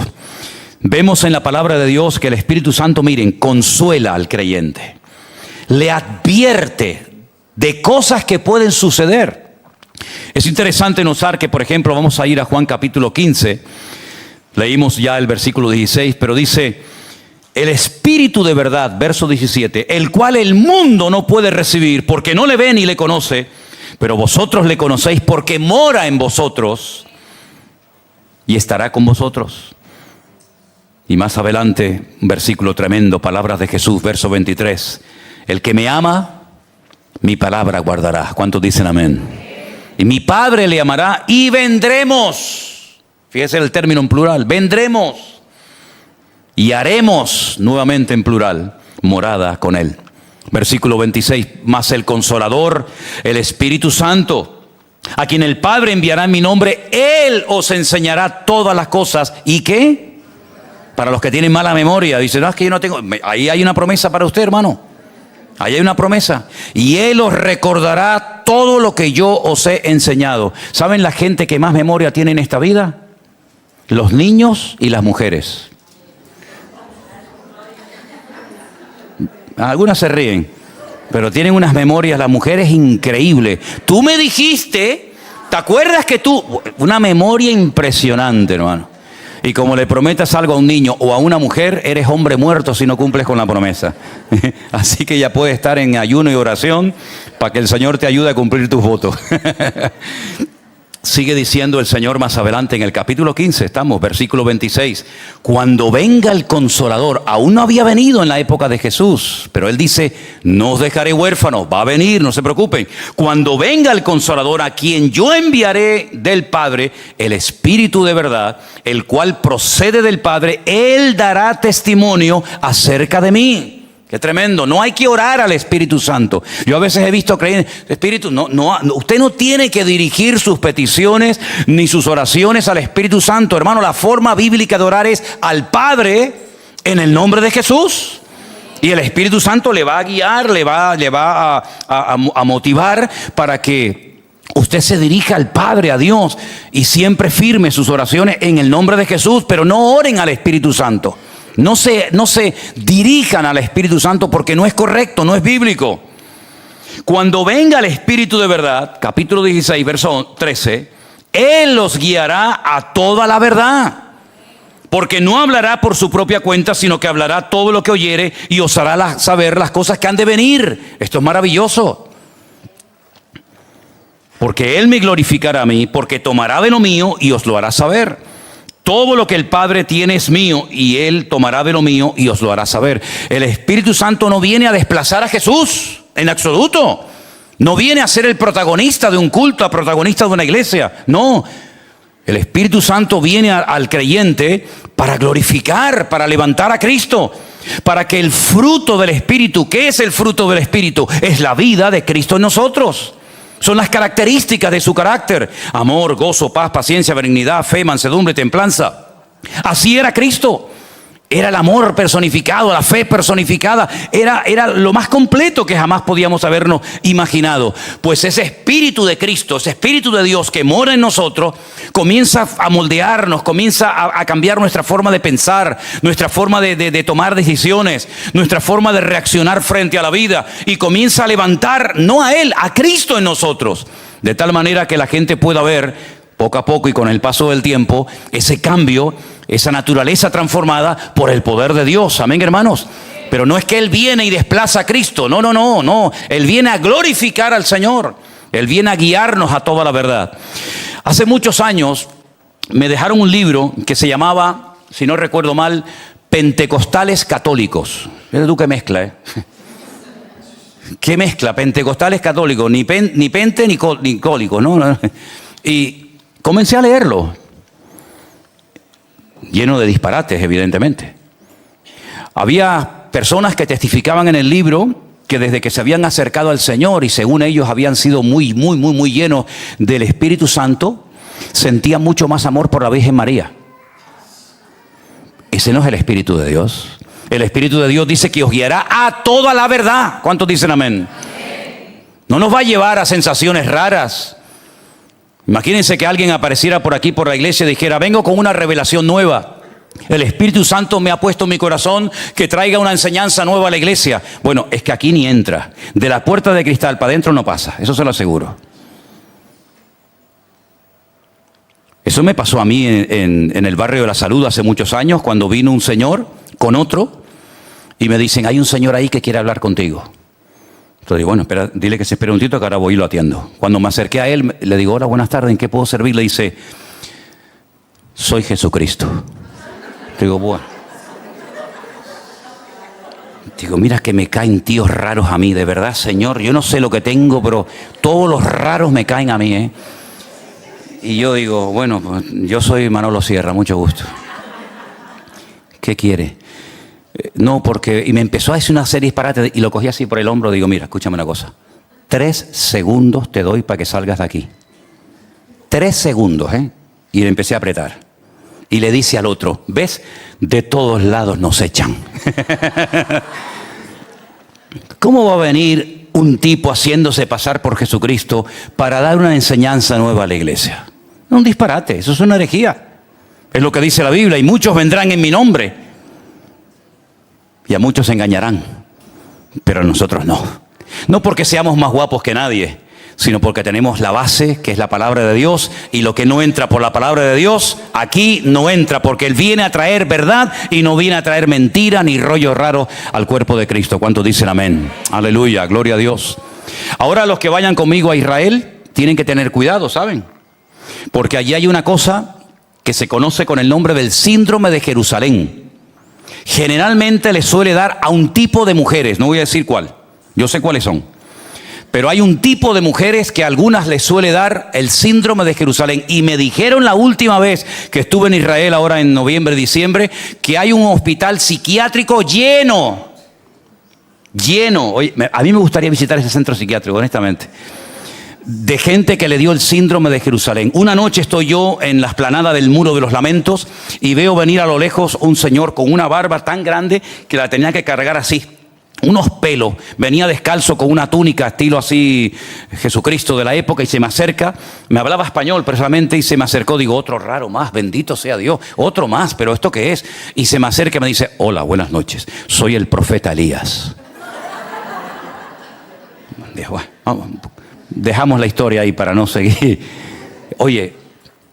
Vemos en la palabra de Dios que el Espíritu Santo, miren, consuela al creyente. Le advierte de cosas que pueden suceder. Es interesante notar que, por ejemplo, vamos a ir a Juan capítulo 15. Leímos ya el versículo 16, pero dice: el Espíritu de verdad, verso 17, el cual el mundo no puede recibir porque no le ve ni le conoce, pero vosotros le conocéis porque mora en vosotros y estará con vosotros. Y más adelante, un versículo tremendo, palabras de Jesús, verso 23. El que me ama, mi palabra guardará. ¿Cuántos dicen amén? Y mi Padre le amará y vendremos. Fíjese el término en plural, vendremos. Y haremos, nuevamente en plural, morada con él. Versículo 26, mas el Consolador, el Espíritu Santo, a quien el Padre enviará en mi nombre, Él os enseñará todas las cosas. ¿Y qué? Para los que tienen mala memoria, dicen, no, es que yo no tengo. Ahí hay una promesa para usted, hermano. Ahí hay una promesa. Y Él os recordará todo lo que yo os he enseñado. ¿Saben la gente que más memoria tiene en esta vida? Los niños y las mujeres. Algunas se ríen, pero tienen unas memorias las mujeres increíbles. Tú me dijiste, ¿te acuerdas que tú? Una memoria impresionante, hermano. Y como le prometas algo a un niño o a una mujer, eres hombre muerto si no cumples con la promesa. Así que ya puedes estar en ayuno y oración para que el Señor te ayude a cumplir tus votos. Sigue diciendo el Señor más adelante en el capítulo 15, estamos, versículo 26. Cuando venga el Consolador, aún no había venido en la época de Jesús, pero Él dice, no os dejaré huérfanos, va a venir, no se preocupen. Cuando venga el Consolador, a quien yo enviaré del Padre, el Espíritu de verdad, el cual procede del Padre, Él dará testimonio acerca de mí. Qué tremendo. No hay que orar al Espíritu Santo. Yo a veces he visto creyentes, Espíritu, usted no tiene que dirigir sus peticiones ni sus oraciones al Espíritu Santo. Hermano, la forma bíblica de orar es al Padre en el nombre de Jesús. Y el Espíritu Santo le va a guiar, le va a motivar para que usted se dirija al Padre, a Dios, y siempre firme sus oraciones en el nombre de Jesús, pero no oren al Espíritu Santo. No se dirijan al Espíritu Santo porque no es correcto, no es bíblico. Cuando venga el Espíritu de verdad, capítulo 16, verso 13, Él los guiará a toda la verdad. Porque no hablará por su propia cuenta, sino que hablará todo lo que oyere y os hará saber las cosas que han de venir. Esto es maravilloso. Porque Él me glorificará a mí, porque tomará de lo mío y os lo hará saber. Todo lo que el Padre tiene es mío y Él tomará de lo mío y os lo hará saber. El Espíritu Santo no viene a desplazar a Jesús en absoluto. No viene a ser el protagonista de un culto, el protagonista de una iglesia. No, el Espíritu Santo viene al creyente para glorificar, para levantar a Cristo. Para que el fruto del Espíritu, ¿qué es el fruto del Espíritu? Es la vida de Cristo en nosotros. Son las características de su carácter: amor, gozo, paz, paciencia, benignidad, fe, mansedumbre, templanza. Así era Cristo. Era el amor personificado, la fe personificada. Era lo más completo que jamás podíamos habernos imaginado. Pues ese Espíritu de Cristo, ese Espíritu de Dios que mora en nosotros, comienza a moldearnos, comienza a cambiar nuestra forma de pensar, nuestra forma de tomar decisiones, nuestra forma de reaccionar frente a la vida. Y comienza a levantar, no a Él, a Cristo en nosotros. De tal manera que la gente pueda ver poco a poco y con el paso del tiempo ese cambio, esa naturaleza transformada por el poder de Dios. Amén, hermanos. Pero no es que Él viene y desplaza a Cristo. No. Él viene a glorificar al Señor. Él viene a guiarnos a toda la verdad. Hace muchos años me dejaron un libro que se llamaba, si no recuerdo mal, Pentecostales Católicos. Mira tú qué mezcla, ¿eh? ¿Qué mezcla? Pentecostales católicos. Ni pente ni cólicos, ¿no? Y comencé a leerlo, lleno de disparates, evidentemente. Había personas que testificaban en el libro que desde que se habían acercado al Señor y según ellos habían sido muy llenos del Espíritu Santo, sentían mucho más amor por la Virgen María. Ese no es el Espíritu de Dios. El Espíritu de Dios dice que os guiará a toda la verdad. ¿Cuántos dicen amén? No nos va a llevar a sensaciones raras. Imagínense que alguien apareciera por aquí, por la iglesia, y dijera: vengo con una revelación nueva. El Espíritu Santo me ha puesto en mi corazón que traiga una enseñanza nueva a la iglesia. Bueno, es que aquí ni entra. De la puerta de cristal para adentro no pasa. Eso se lo aseguro. Eso me pasó a mí en el barrio de la Salud hace muchos años, cuando vino un señor con otro y me dicen: hay un señor ahí que quiere hablar contigo. Entonces digo: bueno, espera, dile que se espere un ratito que ahora voy y lo atiendo. Cuando me acerqué a él, le digo: hola, buenas tardes, ¿en qué puedo servir? Le dice: soy Jesucristo. Digo: bueno. Digo: mira que me caen tíos raros a mí, de verdad, Señor. Yo no sé lo que tengo, pero todos los raros me caen a mí, ¿eh? Y yo digo: bueno, pues yo soy Manolo Sierra, mucho gusto. ¿Qué quiere? No, porque... Y me empezó a decir una serie de disparates y lo cogí así por el hombro. Digo: mira, escúchame una cosa. 3 segundos te doy para que salgas de aquí. 3 segundos, ¿eh? Y le empecé a apretar. Y le dice al otro: ¿ves? De todos lados nos echan. ¿Cómo va a venir un tipo haciéndose pasar por Jesucristo para dar una enseñanza nueva a la iglesia? Es un disparate, eso es una herejía. Es lo que dice la Biblia: y muchos vendrán en mi nombre. Y a muchos se engañarán. Pero a nosotros no. No porque seamos más guapos que nadie, sino porque tenemos la base, que es la palabra de Dios, y lo que no entra por la palabra de Dios, aquí no entra, porque Él viene a traer verdad y no viene a traer mentira ni rollo raro al cuerpo de Cristo. ¿Cuántos dicen amén? Aleluya, gloria a Dios. Ahora los que vayan conmigo a Israel tienen que tener cuidado, ¿saben? Porque allí hay una cosa que se conoce con el nombre del síndrome de Jerusalén. Generalmente le suele dar a un tipo de mujeres, no voy a decir cuál, yo sé cuáles son. Pero hay un tipo de mujeres que a algunas les suele dar el síndrome de Jerusalén. Y me dijeron la última vez que estuve en Israel, ahora en noviembre, diciembre, que hay un hospital psiquiátrico lleno. Oye, a mí me gustaría visitar ese centro psiquiátrico, honestamente. De gente que le dio el síndrome de Jerusalén. Una noche estoy yo en la explanada del Muro de los Lamentos y veo venir a lo lejos un señor con una barba tan grande que la tenía que cargar así. Unos pelos, venía descalzo con una túnica estilo así Jesucristo de la época, y se me acerca, me hablaba español precisamente y se me acercó. Digo: otro raro más, bendito sea Dios, otro más, pero ¿esto qué es? Y se me acerca y me dice: hola, buenas noches, soy el profeta Elías. Dijo: bueno, vamos, dejamos la historia ahí para no seguir. Oye,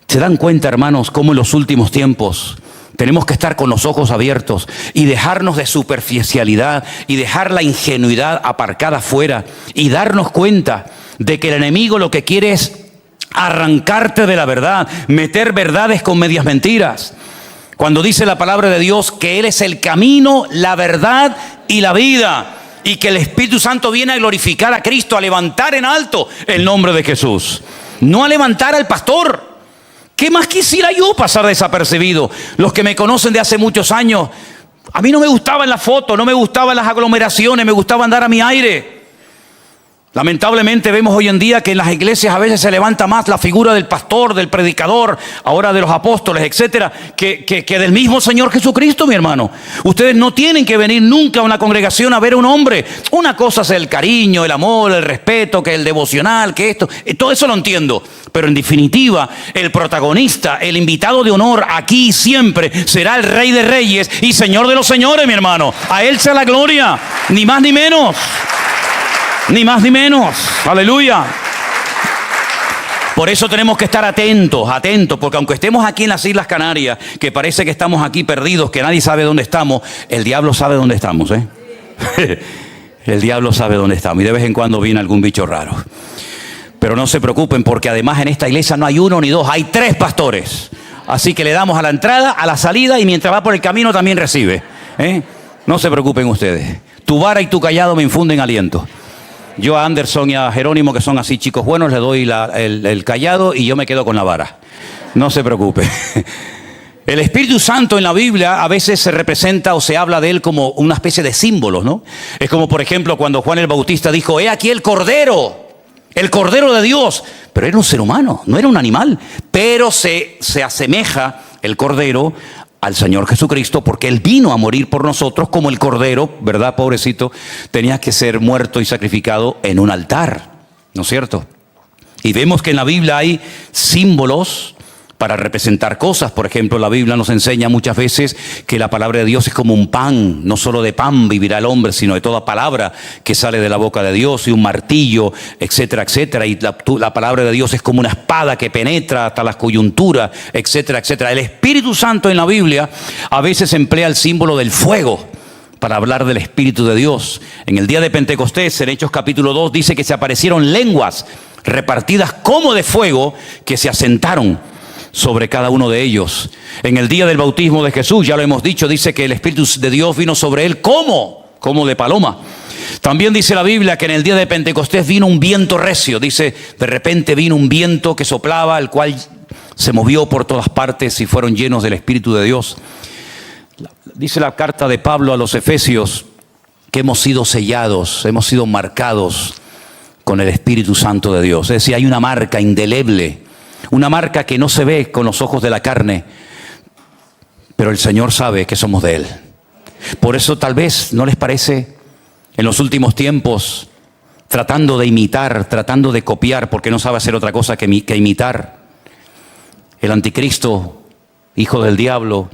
¿se dan cuenta, hermanos, cómo en los últimos tiempos tenemos que estar con los ojos abiertos y dejarnos de superficialidad y dejar la ingenuidad aparcada afuera y darnos cuenta de que el enemigo lo que quiere es arrancarte de la verdad, meter verdades con medias mentiras? Cuando dice la palabra de Dios que Él es el camino, la verdad y la vida, y que el Espíritu Santo viene a glorificar a Cristo, a levantar en alto el nombre de Jesús, no a levantar al pastor. ¿Qué más quisiera yo pasar desapercibido? Los que me conocen de hace muchos años, a mí no me gustaban las fotos, no me gustaban las aglomeraciones, me gustaba andar a mi aire. Lamentablemente vemos hoy en día que en las iglesias a veces se levanta más la figura del pastor, del predicador, ahora de los apóstoles, etcétera, que del mismo Señor Jesucristo, mi hermano. Ustedes no tienen que venir nunca a una congregación a ver a un hombre. Una cosa es el cariño, el amor, el respeto, que el devocional, que esto, todo eso lo entiendo. Pero en definitiva, el protagonista, el invitado de honor aquí y siempre será el Rey de Reyes y Señor de los Señores, mi hermano. A Él sea la gloria, ni más ni menos. Ni más ni menos. Aleluya. Por eso tenemos que estar atentos, porque aunque estemos aquí en las Islas Canarias, que parece que estamos aquí perdidos, que nadie sabe dónde estamos, el diablo sabe dónde estamos, ¿eh? El diablo sabe dónde estamos y de vez en cuando viene algún bicho raro. Pero no se preocupen, porque además en esta iglesia no hay 1 ni 2, hay 3 pastores. Así que le damos a la entrada, a la salida, y mientras va por el camino también recibe, ¿eh? No se preocupen ustedes. Tu vara y tu callado me infunden aliento. Yo a Anderson y a Jerónimo, que son así chicos buenos, le doy el callado y yo me quedo con la vara. No se preocupe. El Espíritu Santo en la Biblia a veces se representa o se habla de él como una especie de símbolos, ¿no? Es como, por ejemplo, cuando Juan el Bautista dijo, he aquí el Cordero de Dios. Pero era un ser humano, no era un animal. Pero se asemeja el Cordero al Señor Jesucristo, porque Él vino a morir por nosotros como el Cordero, ¿verdad? Pobrecito, tenía que ser muerto y sacrificado en un altar, ¿no es cierto? Y vemos que en la Biblia hay símbolos para representar cosas. Por ejemplo, la Biblia nos enseña muchas veces que la palabra de Dios es como un pan. No solo de pan vivirá el hombre, sino de toda palabra que sale de la boca de Dios, y un martillo, etcétera, etcétera. Y la palabra de Dios es como una espada que penetra hasta las coyunturas, etcétera, etcétera. El Espíritu Santo en la Biblia a veces emplea el símbolo del fuego para hablar del Espíritu de Dios. En el día de Pentecostés, en Hechos capítulo 2, dice que se aparecieron lenguas repartidas como de fuego que se asentaron sobre cada uno de ellos. En el día del bautismo de Jesús, ya lo hemos dicho, dice que el Espíritu de Dios vino sobre él como de paloma. También dice la Biblia que en el día de Pentecostés vino un viento recio. Dice, de repente vino un viento que soplaba, el cual se movió por todas partes y fueron llenos del Espíritu de Dios. Dice la carta de Pablo a los Efesios que hemos sido sellados, hemos sido marcados con el Espíritu Santo de Dios. Es decir, hay una marca indeleble, una marca que no se ve con los ojos de la carne, pero el Señor sabe que somos de Él. Por eso tal vez, ¿no les parece? En los últimos tiempos, tratando de imitar, tratando de copiar, porque no sabe hacer otra cosa que imitar, el anticristo, hijo del diablo,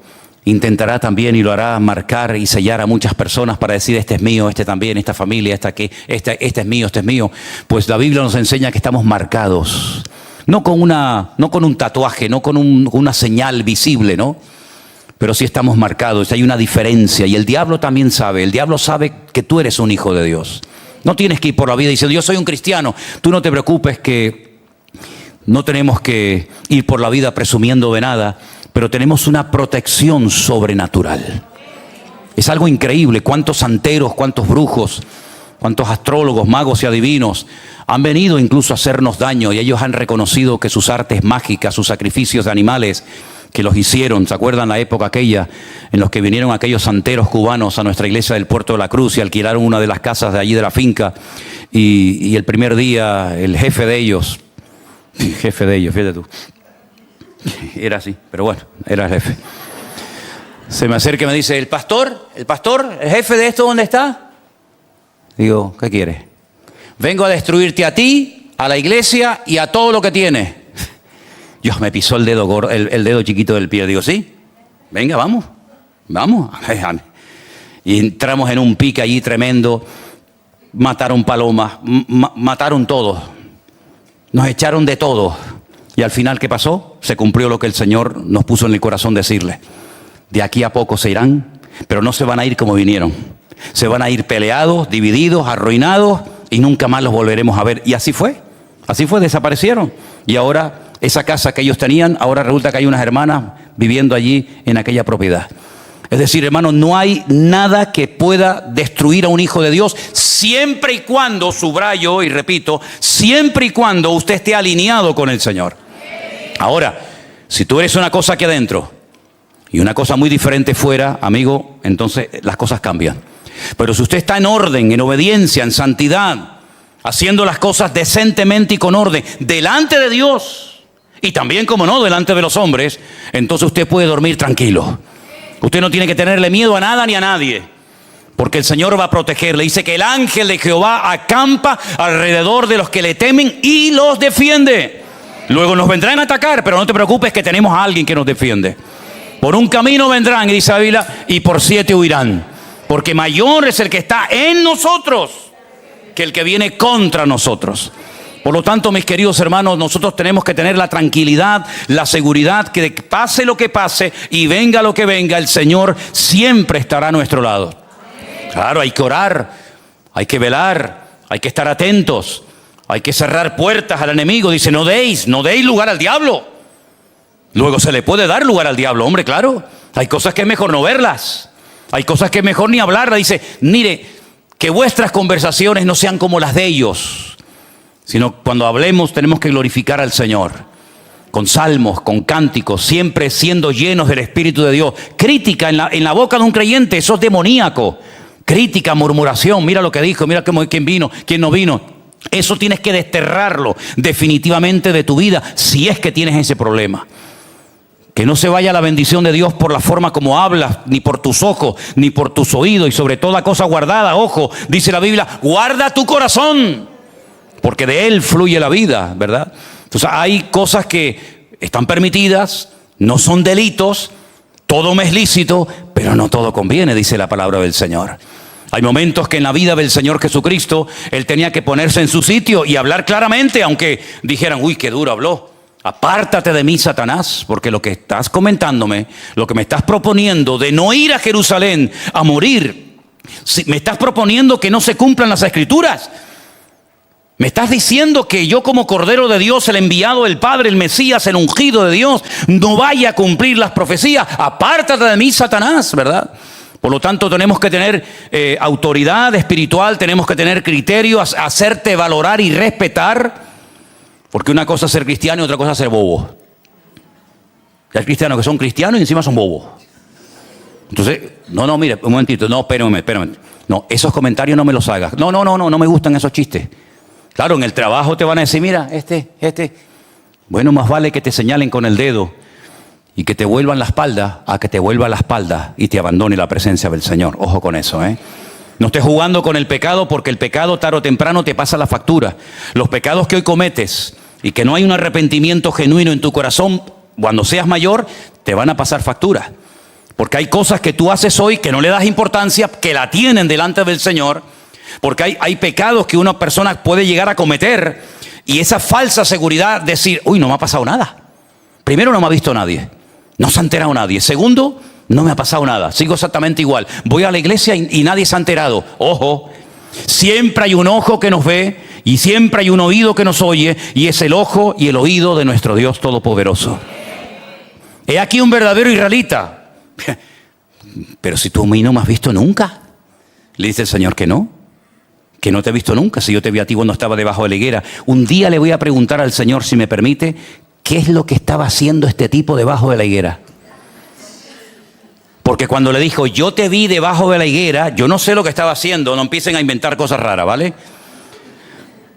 intentará también y lo hará marcar y sellar a muchas personas para decir, este es mío, este también, esta familia, este es mío, este es mío. Pues la Biblia nos enseña que estamos marcados. No con un tatuaje, no con una señal visible, ¿no? Pero sí estamos marcados, hay una diferencia. Y el diablo también sabe, el diablo sabe que tú eres un hijo de Dios. No tienes que ir por la vida diciendo, yo soy un cristiano. Tú no te preocupes, que no tenemos que ir por la vida presumiendo de nada, pero tenemos una protección sobrenatural. Es algo increíble, cuántos santeros, cuántos brujos, cuántos astrólogos, magos y adivinos han venido incluso a hacernos daño, y ellos han reconocido que sus artes mágicas, sus sacrificios de animales que los hicieron, ¿se acuerdan la época aquella en los que vinieron aquellos santeros cubanos a nuestra iglesia del Puerto de la Cruz y alquilaron una de las casas de allí de la finca? Y el primer día el jefe de ellos, fíjate tú, era así, pero bueno, era el jefe. Se me acerca y me dice, el pastor, el jefe de esto, ¿dónde está? Digo, ¿qué quiere? Vengo a destruirte a ti, a la iglesia y a todo lo que tiene. Dios, me pisó el dedo gordo, el dedo chiquito del pie. Digo, sí, venga, vamos. Y entramos en un pique allí tremendo. Mataron palomas, mataron todo. Nos echaron de todo. Y al final, ¿qué pasó? Se cumplió lo que el Señor nos puso en el corazón decirle. De aquí a poco se irán, pero no se van a ir como vinieron. Se van a ir peleados, divididos, arruinados, y nunca más los volveremos a ver. Y así fue, desaparecieron. Y ahora esa casa que ellos tenían, ahora resulta que hay unas hermanas viviendo allí en aquella propiedad. Es decir, hermanos, no hay nada que pueda destruir a un hijo de Dios, siempre y cuando, subrayo y repito, siempre y cuando usted esté alineado con el Señor. Ahora, si tú eres una cosa aquí adentro y una cosa muy diferente fuera, amigo, entonces las cosas cambian. Pero si usted está en orden, en obediencia, en santidad, haciendo las cosas decentemente y con orden, delante de Dios y también, como no, delante de los hombres, entonces usted puede dormir tranquilo. Usted no tiene que tenerle miedo a nada ni a nadie, porque el Señor va a protegerle. Dice que el ángel de Jehová acampa alrededor de los que le temen y los defiende. Luego nos vendrán a atacar, pero no te preocupes, que tenemos a alguien que nos defiende. Por un camino vendrán, y dice la Biblia, y por 7 huirán. Porque mayor es el que está en nosotros que el que viene contra nosotros. Por lo tanto, mis queridos hermanos, nosotros tenemos que tener la tranquilidad, la seguridad que pase lo que pase y venga lo que venga, el Señor siempre estará a nuestro lado. Claro, hay que orar, hay que velar, hay que estar atentos, hay que cerrar puertas al enemigo. Dice, no deis lugar al diablo. Luego se le puede dar lugar al diablo, hombre, claro. Hay cosas que es mejor no verlas. Hay cosas que es mejor ni hablarlas. Dice, mire, que vuestras conversaciones no sean como las de ellos, sino cuando hablemos tenemos que glorificar al Señor. con salmos, con cánticos, siempre siendo llenos del Espíritu de Dios. Crítica en la boca de un creyente, eso es demoníaco. Crítica, murmuración, mira lo que dijo, mira quién vino, quién no vino. Eso tienes que desterrarlo definitivamente de tu vida si es que tienes ese problema. Que no se vaya la bendición de Dios por la forma como hablas, ni por tus ojos, ni por tus oídos, y sobre toda cosa guardada. Ojo, dice la Biblia, guarda tu corazón, porque de él fluye la vida, ¿verdad? Entonces hay cosas que están permitidas, no son delitos, todo me es lícito, pero no todo conviene, dice la palabra del Señor. Hay momentos que en la vida del Señor Jesucristo, Él tenía que ponerse en su sitio y hablar claramente, aunque dijeran, uy, qué duro habló. Apártate de mí, Satanás, porque lo que estás comentándome, lo que me estás proponiendo de no ir a Jerusalén a morir, me estás proponiendo que no se cumplan las Escrituras. Me estás diciendo que yo como Cordero de Dios, el enviado del Padre, el Mesías, el ungido de Dios, no vaya a cumplir las profecías. Apártate de mí, Satanás, ¿verdad? Por lo tanto, tenemos que tener autoridad espiritual, tenemos que tener criterio, hacerte valorar y respetar. Porque una cosa es ser cristiano y otra cosa es ser bobo. Hay cristianos que son cristianos y encima son bobos. Entonces, no, mire, un momentito, no, espérame. No, esos comentarios no me los hagas. No me gustan esos chistes. Claro, en el trabajo te van a decir, mira, este. Bueno, más vale que te señalen con el dedo y que te vuelvan la espalda a que te vuelva la espalda y te abandone la presencia del Señor. Ojo con eso, ¿eh? No estés jugando con el pecado, porque el pecado tarde o temprano te pasa la factura. Los pecados que hoy cometes y que no hay un arrepentimiento genuino en tu corazón, cuando seas mayor, te van a pasar factura. Porque hay cosas que tú haces hoy que no le das importancia, que la tienen delante del Señor. Porque hay pecados que una persona puede llegar a cometer y esa falsa seguridad, decir, uy, no me ha pasado nada. Primero, no me ha visto nadie. No se ha enterado nadie. Segundo, no me ha pasado nada, sigo exactamente igual. Voy a la iglesia y nadie se ha enterado. Ojo, siempre hay un ojo que nos ve y siempre hay un oído que nos oye, y es el ojo y el oído de nuestro Dios Todopoderoso. He aquí un verdadero israelita. Pero si tú a mí no me has visto nunca. Le dice el Señor que no te he visto nunca, si yo te vi a ti cuando estaba debajo de la higuera. Un día le voy a preguntar al Señor, si me permite, ¿qué es lo que estaba haciendo este tipo debajo de la higuera? Porque cuando le dijo, yo te vi debajo de la higuera, yo no sé lo que estaba haciendo, no empiecen a inventar cosas raras, ¿vale?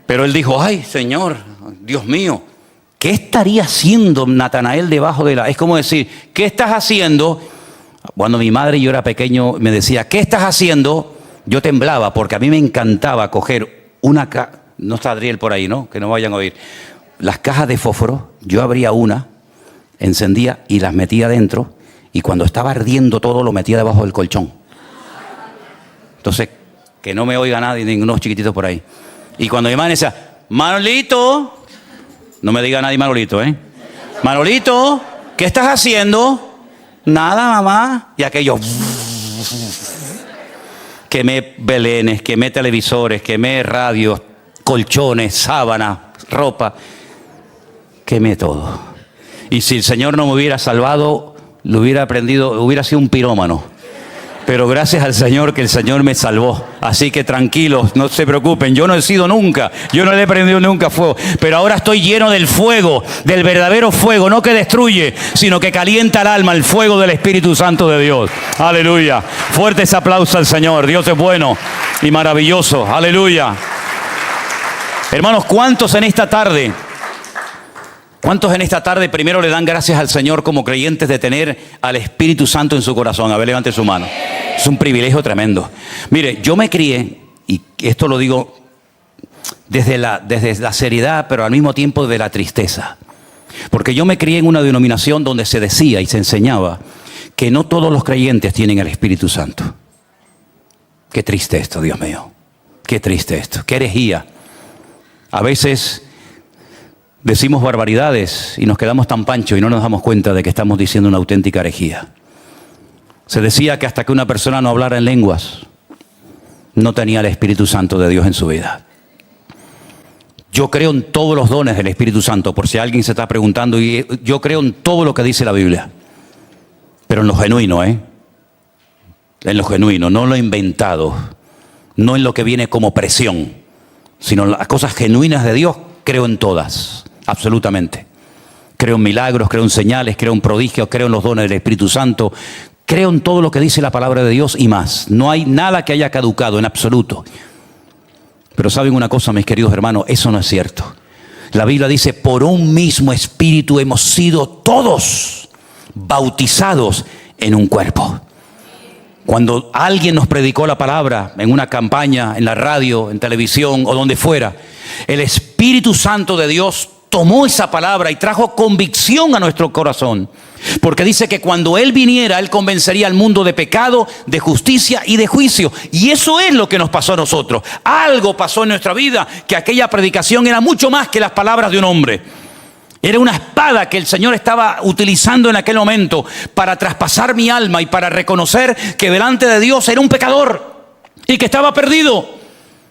Pero él dijo, ay, Señor, Dios mío, ¿qué estaría haciendo Natanael debajo de la...? Es como decir, ¿qué estás haciendo? Cuando mi madre y yo era pequeño me decía, ¿qué estás haciendo? Yo temblaba porque a mí me encantaba coger una caja, no está Adriel por ahí, ¿no? Que no vayan a oír. Las cajas de fósforo, yo abría una, encendía y las metía dentro. Y cuando estaba ardiendo todo, lo metía debajo del colchón. Entonces, que no me oiga nadie, ningunos chiquititos por ahí. Y cuando mi madre decía, Manolito, no me diga nadie Manolito, ¿eh? Manolito, ¿qué estás haciendo? Nada, mamá. Y aquello, quemé belenes, quemé televisores, quemé radios, colchones, sábanas, ropa. Quemé todo. Y si el Señor no me hubiera salvado, lo hubiera aprendido, hubiera sido un pirómano. Pero gracias al Señor que el Señor me salvó. Así que tranquilos, no se preocupen. Yo no he sido nunca, yo no le he prendido nunca fuego. Pero ahora estoy lleno del fuego, del verdadero fuego, no que destruye, sino que calienta el alma, el fuego del Espíritu Santo de Dios. Aleluya. Fuertes aplausos al Señor. Dios es bueno y maravilloso. Aleluya. Hermanos, ¿cuántos en esta tarde primero le dan gracias al Señor como creyentes de tener al Espíritu Santo en su corazón? A ver, levante su mano. Es un privilegio tremendo. Mire, yo me crié, y esto lo digo desde la seriedad, pero al mismo tiempo de la tristeza. Porque yo me crié en una denominación donde se decía y se enseñaba que no todos los creyentes tienen el Espíritu Santo. Qué triste esto, Dios mío. Qué triste esto. Qué herejía. A veces decimos barbaridades y nos quedamos tan panchos y no nos damos cuenta de que estamos diciendo una auténtica herejía. Se decía que hasta que una persona no hablara en lenguas, no tenía el Espíritu Santo de Dios en su vida. Yo creo en todos los dones del Espíritu Santo, por si alguien se está preguntando, y yo creo en todo lo que dice la Biblia. Pero en lo genuino, En lo genuino, no en lo inventado, no en lo que viene como presión, sino en las cosas genuinas de Dios, creo en todas. Absolutamente. Creo en milagros, creo en señales, creo en prodigios, creo en los dones del Espíritu Santo. Creo en todo lo que dice la palabra de Dios y más. No hay nada que haya caducado en absoluto. Pero ¿saben una cosa, mis queridos hermanos? Eso no es cierto. La Biblia dice, por un mismo espíritu hemos sido todos bautizados en un cuerpo. Cuando alguien nos predicó la palabra en una campaña, en la radio, en televisión o donde fuera, el Espíritu Santo de Dios tomó esa palabra y trajo convicción a nuestro corazón. Porque dice que cuando Él viniera, Él convencería al mundo de pecado, de justicia y de juicio. Y eso es lo que nos pasó a nosotros. Algo pasó en nuestra vida, que aquella predicación era mucho más que las palabras de un hombre. Era una espada que el Señor estaba utilizando en aquel momento para traspasar mi alma y para reconocer que delante de Dios era un pecador y que estaba perdido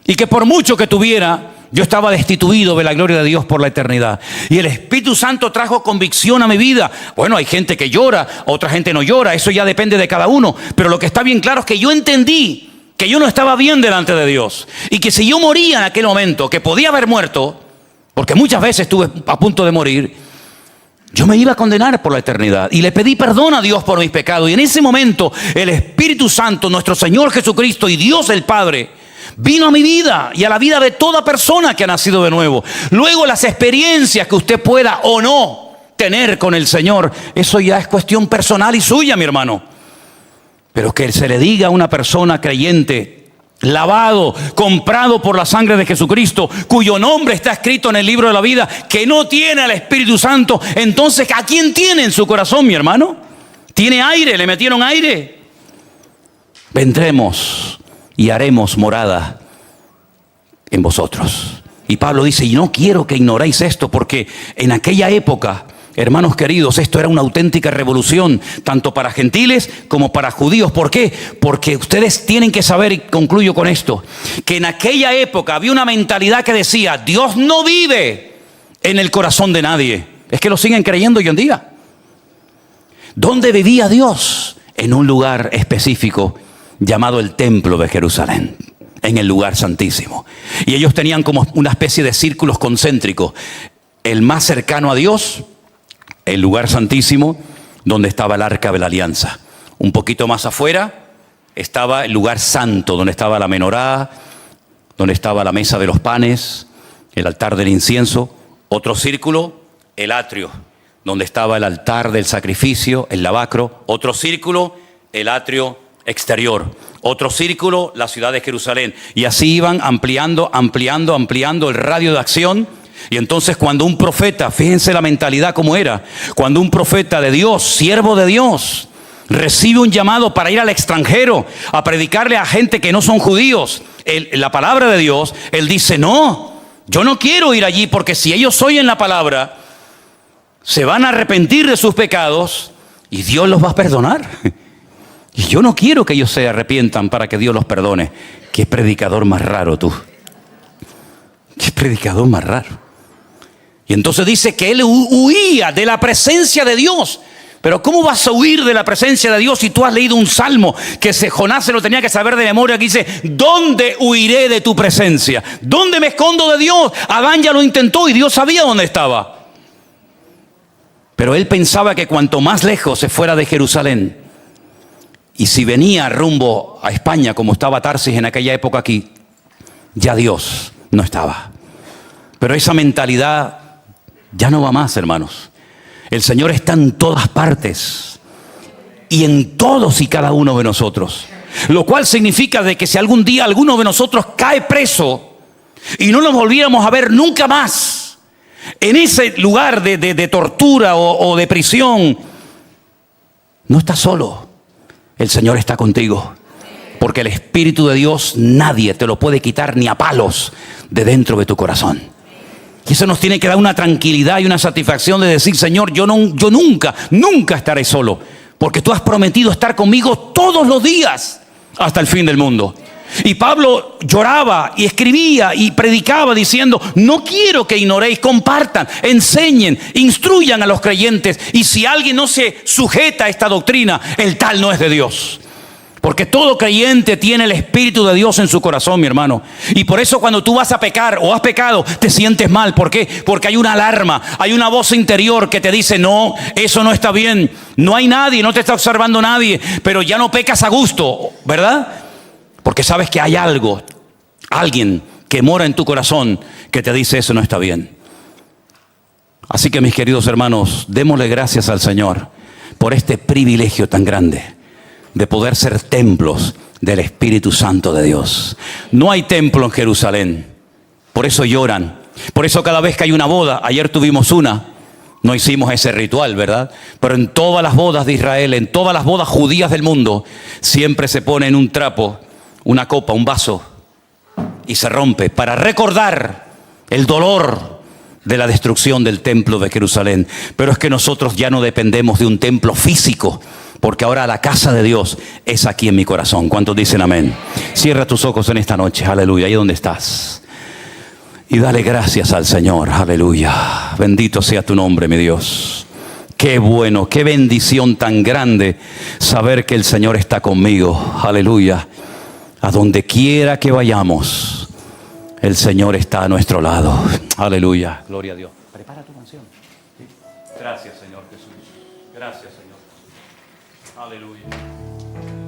y que por mucho que tuviera, yo estaba destituido de la gloria de Dios por la eternidad. Y el Espíritu Santo trajo convicción a mi vida. Bueno, hay gente que llora, otra gente no llora, eso ya depende de cada uno. Pero lo que está bien claro es que yo entendí que yo no estaba bien delante de Dios. Y que si yo moría en aquel momento, que podía haber muerto, porque muchas veces estuve a punto de morir, yo me iba a condenar por la eternidad. Y le pedí perdón a Dios por mis pecados. Y en ese momento el Espíritu Santo, nuestro Señor Jesucristo y Dios el Padre, vino a mi vida y a la vida de toda persona que ha nacido de nuevo. Luego las experiencias que usted pueda o no tener con el Señor, eso ya es cuestión personal y suya, mi hermano. Pero que se le diga a una persona creyente, lavado, comprado por la sangre de Jesucristo, cuyo nombre está escrito en el libro de la vida, que no tiene al Espíritu Santo, entonces ¿a quién tiene en su corazón, mi hermano? ¿Tiene aire? ¿Le metieron aire? Vendremos y haremos morada en vosotros. Y Pablo dice, y no quiero que ignoréis esto, porque en aquella época, hermanos queridos, esto era una auténtica revolución, tanto para gentiles como para judíos. ¿Por qué? Porque ustedes tienen que saber, y concluyo con esto, que en aquella época había una mentalidad que decía, Dios no vive en el corazón de nadie. Es que lo siguen creyendo hoy en día. ¿Dónde vivía Dios? En un lugar específico llamado el Templo de Jerusalén, en el lugar santísimo. Y ellos tenían como una especie de círculos concéntricos. El más cercano a Dios, el lugar santísimo, donde estaba el arca de la alianza. Un poquito más afuera estaba el lugar santo, donde estaba la menorá, donde estaba la mesa de los panes, el altar del incienso. Otro círculo, el atrio, donde estaba el altar del sacrificio, el lavacro. Otro círculo, el atrio exterior. Otro círculo, la ciudad de Jerusalén. Y así iban ampliando el radio de acción. Y entonces cuando un profeta, fíjense la mentalidad como era, cuando un profeta de Dios, siervo de Dios, recibe un llamado para ir al extranjero a predicarle a gente que no son judíos la palabra de Dios, él dice, no, yo no quiero ir allí, porque si ellos oyen la palabra, se van a arrepentir de sus pecados y Dios los va a perdonar. Y yo no quiero que ellos se arrepientan para que Dios los perdone. Qué predicador más raro tú. Qué predicador más raro. Y entonces dice que él huía de la presencia de Dios. Pero ¿cómo vas a huir de la presencia de Dios si tú has leído un salmo que Jonás se lo tenía que saber de memoria, que dice, ¿dónde huiré de tu presencia? ¿Dónde me escondo de Dios? Adán ya lo intentó y Dios sabía dónde estaba. Pero él pensaba que cuanto más lejos se fuera de Jerusalén, y si venía rumbo a España, como estaba Tarsis en aquella época aquí, ya Dios no estaba. Pero esa mentalidad ya no va más, hermanos. El Señor está en todas partes y en todos y cada uno de nosotros. Lo cual significa de que si algún día alguno de nosotros cae preso y no nos volviéramos a ver nunca más en ese lugar de tortura o de prisión, no estás solo. El Señor está contigo. Porque el Espíritu de Dios nadie te lo puede quitar ni a palos de dentro de tu corazón. Y eso nos tiene que dar una tranquilidad y una satisfacción de decir, Señor, yo nunca estaré solo. Porque tú has prometido estar conmigo todos los días hasta el fin del mundo. Y Pablo lloraba y escribía y predicaba diciendo, no quiero que ignoréis, compartan, enseñen, instruyan a los creyentes. Y si alguien no se sujeta a esta doctrina, el tal no es de Dios. Porque todo creyente tiene el Espíritu de Dios en su corazón, mi hermano. Y por eso cuando tú vas a pecar o has pecado, te sientes mal. ¿Por qué? Porque hay una alarma, hay una voz interior que te dice, no, eso no está bien. No hay nadie, no te está observando nadie, pero ya no pecas a gusto, ¿verdad? Porque sabes que hay algo, alguien que mora en tu corazón que te dice, eso no está bien. Así que mis queridos hermanos, démosle gracias al Señor por este privilegio tan grande de poder ser templos del Espíritu Santo de Dios. No hay templo en Jerusalén, por eso lloran. Por eso cada vez que hay una boda, ayer tuvimos una, no hicimos ese ritual, ¿verdad? Pero en todas las bodas de Israel, en todas las bodas judías del mundo, siempre se pone en un trapo, una copa, un vaso, y se rompe para recordar el dolor de la destrucción del templo de Jerusalén. Pero es que nosotros ya no dependemos de un templo físico, porque ahora la casa de Dios es aquí en mi corazón. ¿Cuántos dicen amén? Cierra tus ojos en esta noche, aleluya, ahí donde estás. Y dale gracias al Señor, aleluya. Bendito sea tu nombre, mi Dios. Qué bueno, qué bendición tan grande saber que el Señor está conmigo, aleluya. A donde quiera que vayamos, el Señor está a nuestro lado. Aleluya. Gloria a Dios. Prepara tu canción. Gracias, Señor Jesús. Gracias, Señor. Aleluya.